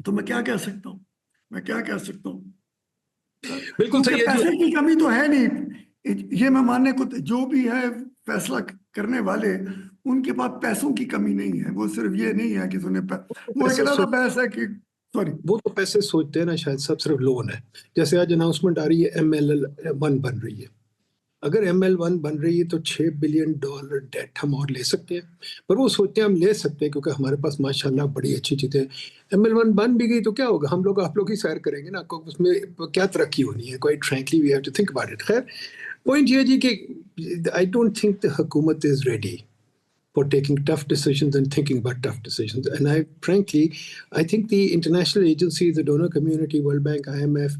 तो मैं क्या कह सकता हूँ? मैं क्या कह सकता हूँ? बिल्कुल क्योंकि सही है जी। पैसे की कमी तो है नहीं, ये मैं मानने को जो भी है फैसला करने वाले, उनके पास पैसों की कमी नहीं है। वो सिर्फ ये नहीं है कि वो एक पैसे अलग सोच बहस है कि सॉरी। वो तो पैसे सोचते हैं ना शायद सब, सिर्फ लोन है। जैसे आज अनाउंसमेंट आ रही है ML1 बन रही है। अगर ML1 बन रही है तो $6 बिलियन डेट हम और ले सकते हैं। पर वो सोचते हैं हम ले सकते हैं क्योंकि हमारे पास माशाल्लाह बड़ी अच्छी चीजें। ML1 बन भी गई तो क्या होगा, हम लोग आप लोग ही सैर करेंगे ना, उसमें क्या तरक्की होनी है? Quite frankly we have to think about it. खैर, पॉइंट ये है जी कि आई डोंट थिंक द हुकूमत is ready for taking tough decisions and thinking about tough decisions. And I think the international agencies, the donor community, World Bank, IMF,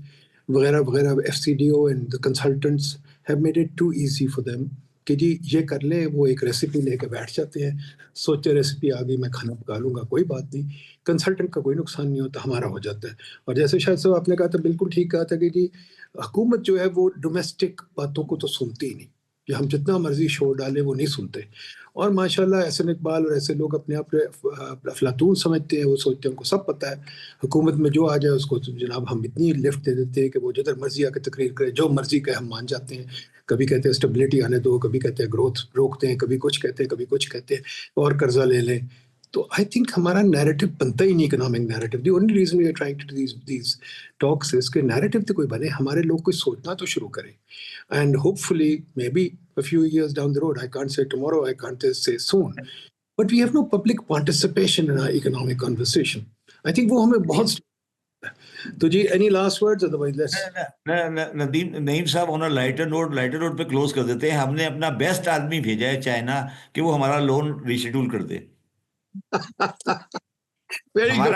वगैरह, FCDO and the consultants have made it too easy for them कि जी ये कर ले, वो एक रेसिपी लेके बैठ जाते हैं, सोचे रेसिपी आ गई मैं खाना पका लूंगा, कोई बात नहीं, कंसल्टेंट का कोई नुकसान नहीं होता, हमारा हो जाता है। और जैसे शायद साहब आपने कहा था, बिल्कुल ठीक कहा था कि जी हुकूमत जो है वो डोमेस्टिक बातों को तो सुनती ही नहीं। कि हम जितना मर्जी शोर डालें वो नहीं सुनते। और माशाल्लाह एहसन इकबाल और ऐसे लोग अपने आप अफलातून समझते हैं, वो सोचते हैं उनको सब पता है, हुकूमत में जो आ जाए उसको तो जनाब हम इतनी लिफ्ट दे देते हैं कि वो जिधर मर्जी आके तकरीर करे, जो मर्जी कहे हम मान जाते हैं। कभी कहते हैं स्टेबिलिटी आने दो, कभी कहते हैं ग्रोथ रोकते हैं, कभी कुछ कहते हैं, कभी कुछ कहते हैं, और कर्जा ले लें। तो आई थिंक हमारा नैरेटिव बनता ही नहीं, economic narrative. The only reason we are trying to do these talks is के नैरेटिव तो कोई बने, हमारे लोग कोई सोचना तो शुरू करें। And hopefully, maybe a few years down the road, I can't say tomorrow, I can't say soon, but we have no public participation in our economic conversation. I think वो हमें बहुत। तो जी, any last words? Otherwise, let's. Nadeem साहब, ऑन अ लाइटर नोट पे क्लोज कर देते हैं। हमने अपना बेस्ट आदमी भेजा है चाइना कि वो हमारा लोन रिशेड्यूल कर दे। Very good.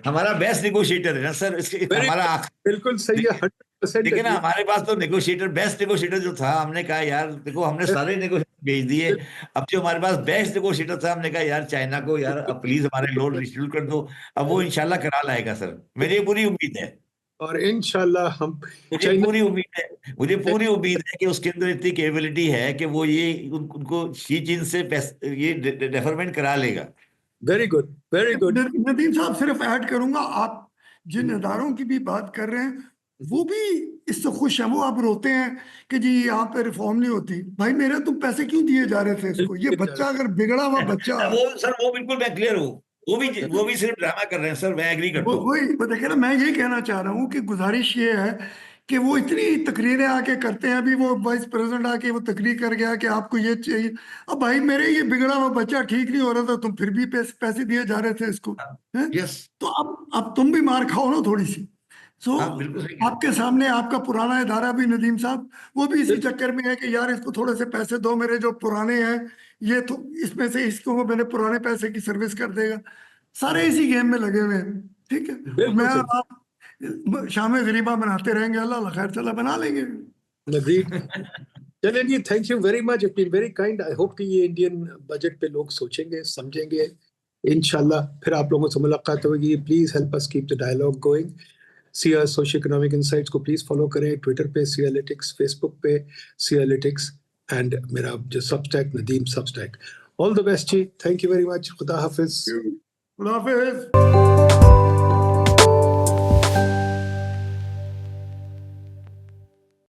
हमारा बेस्ट नेगोशिएटर है ना सर, इसके हमारा बिल्कुल सही है, 100%। देखिए ना, हमारे पास तो बेस्ट नेगोशिएटर जो था, हमने कहा यार देखो हमने सारे नेगोशिएटर भेज दिए, अब जो हमारे पास बेस्ट नेगोशिएटर था हमने कहा यार चाइना को यार अब प्लीज हमारे लोन रिशेड्यूल कर दो। अब वो इंशाल्लाह करा लाएगा सर, मेरी पूरी उम्मीद है। और इंशाल्लाह हम मुझे पूरी उम्मीद है कि उसके अंदर इतनी कैपेबिलिटी है कि वो ये उनको शी चीन से ये डेफरमेंट करा लेगा। Very good, very good. Nadeem साहब, सिर्फ ऐड करूंगा, आप जिन इदारों की भी बात कर रहे हैं वो भी इससे खुश हैं। वो आप रोते हैं कि जी यहाँ पे रिफॉर्म नहीं होती। भाई मेरे तुम पैसे क्यों दिए जा रहे थे इसको? ये बच्चा अगर बिगड़ा हुआ बच्चा, वो बिल्कुल मैं क्लियर हूँ, वो भी सिर्फ ड्रामा कर रहे हैं सर, मैं एग्री करता हूँ। वही देखिए ना, मैं ये कहना चाह रहा हूँ कि गुजारिश ये है कि वो इतनी तकरीरें आके करते हैं। अभी वो वाइस प्रेसिडेंट आके वो तकरीर कर गया कि आपको ये चाहिए। अब भाई मेरे ये बिगड़ा हुआ बच्चा ठीक नहीं हो रहा था, तुम फिर भी पैसे दिए जा रहे थे इसको, हैं? यस। तो अब तुम भी मार खाओ ना थोड़ी सी। सो आपके सामने आपका पुराना इदारा भी नदीम साहब, वो भी इसी चक्कर में है कि यार इसको थोड़े से पैसे दो, मेरे जो पुराने हैं ये तो इसमें से इसको वो मेरे पुराने पैसे की सर्विस कर देगा। सारे इसी गेम में लगे हुए हैं, ठीक है। मैं आप शाम गरीबा बनाते रहेंगे, अल्लाह खैर चला बना लेंगे। चलिए जी, thank you very much, it been very kind. I hope कि ये इंडियन बजट पे लोग सोचेंगे, समझेंगे। इंशाल्लाह फिर आप लोगों से मुलाकात होगी। Please help us keep the dialogue going. CR socio economic insights को प्लीज फॉलो करें, ट्विटर पे सीआरलिटिक्स, फेसबुक पे सीआरलिटिक्स, एंड मेरा जो Substack Nadeem Substack. All the best जी, थैंक यू वेरी मच। खुदा हाफिज। खुदा हाफिज।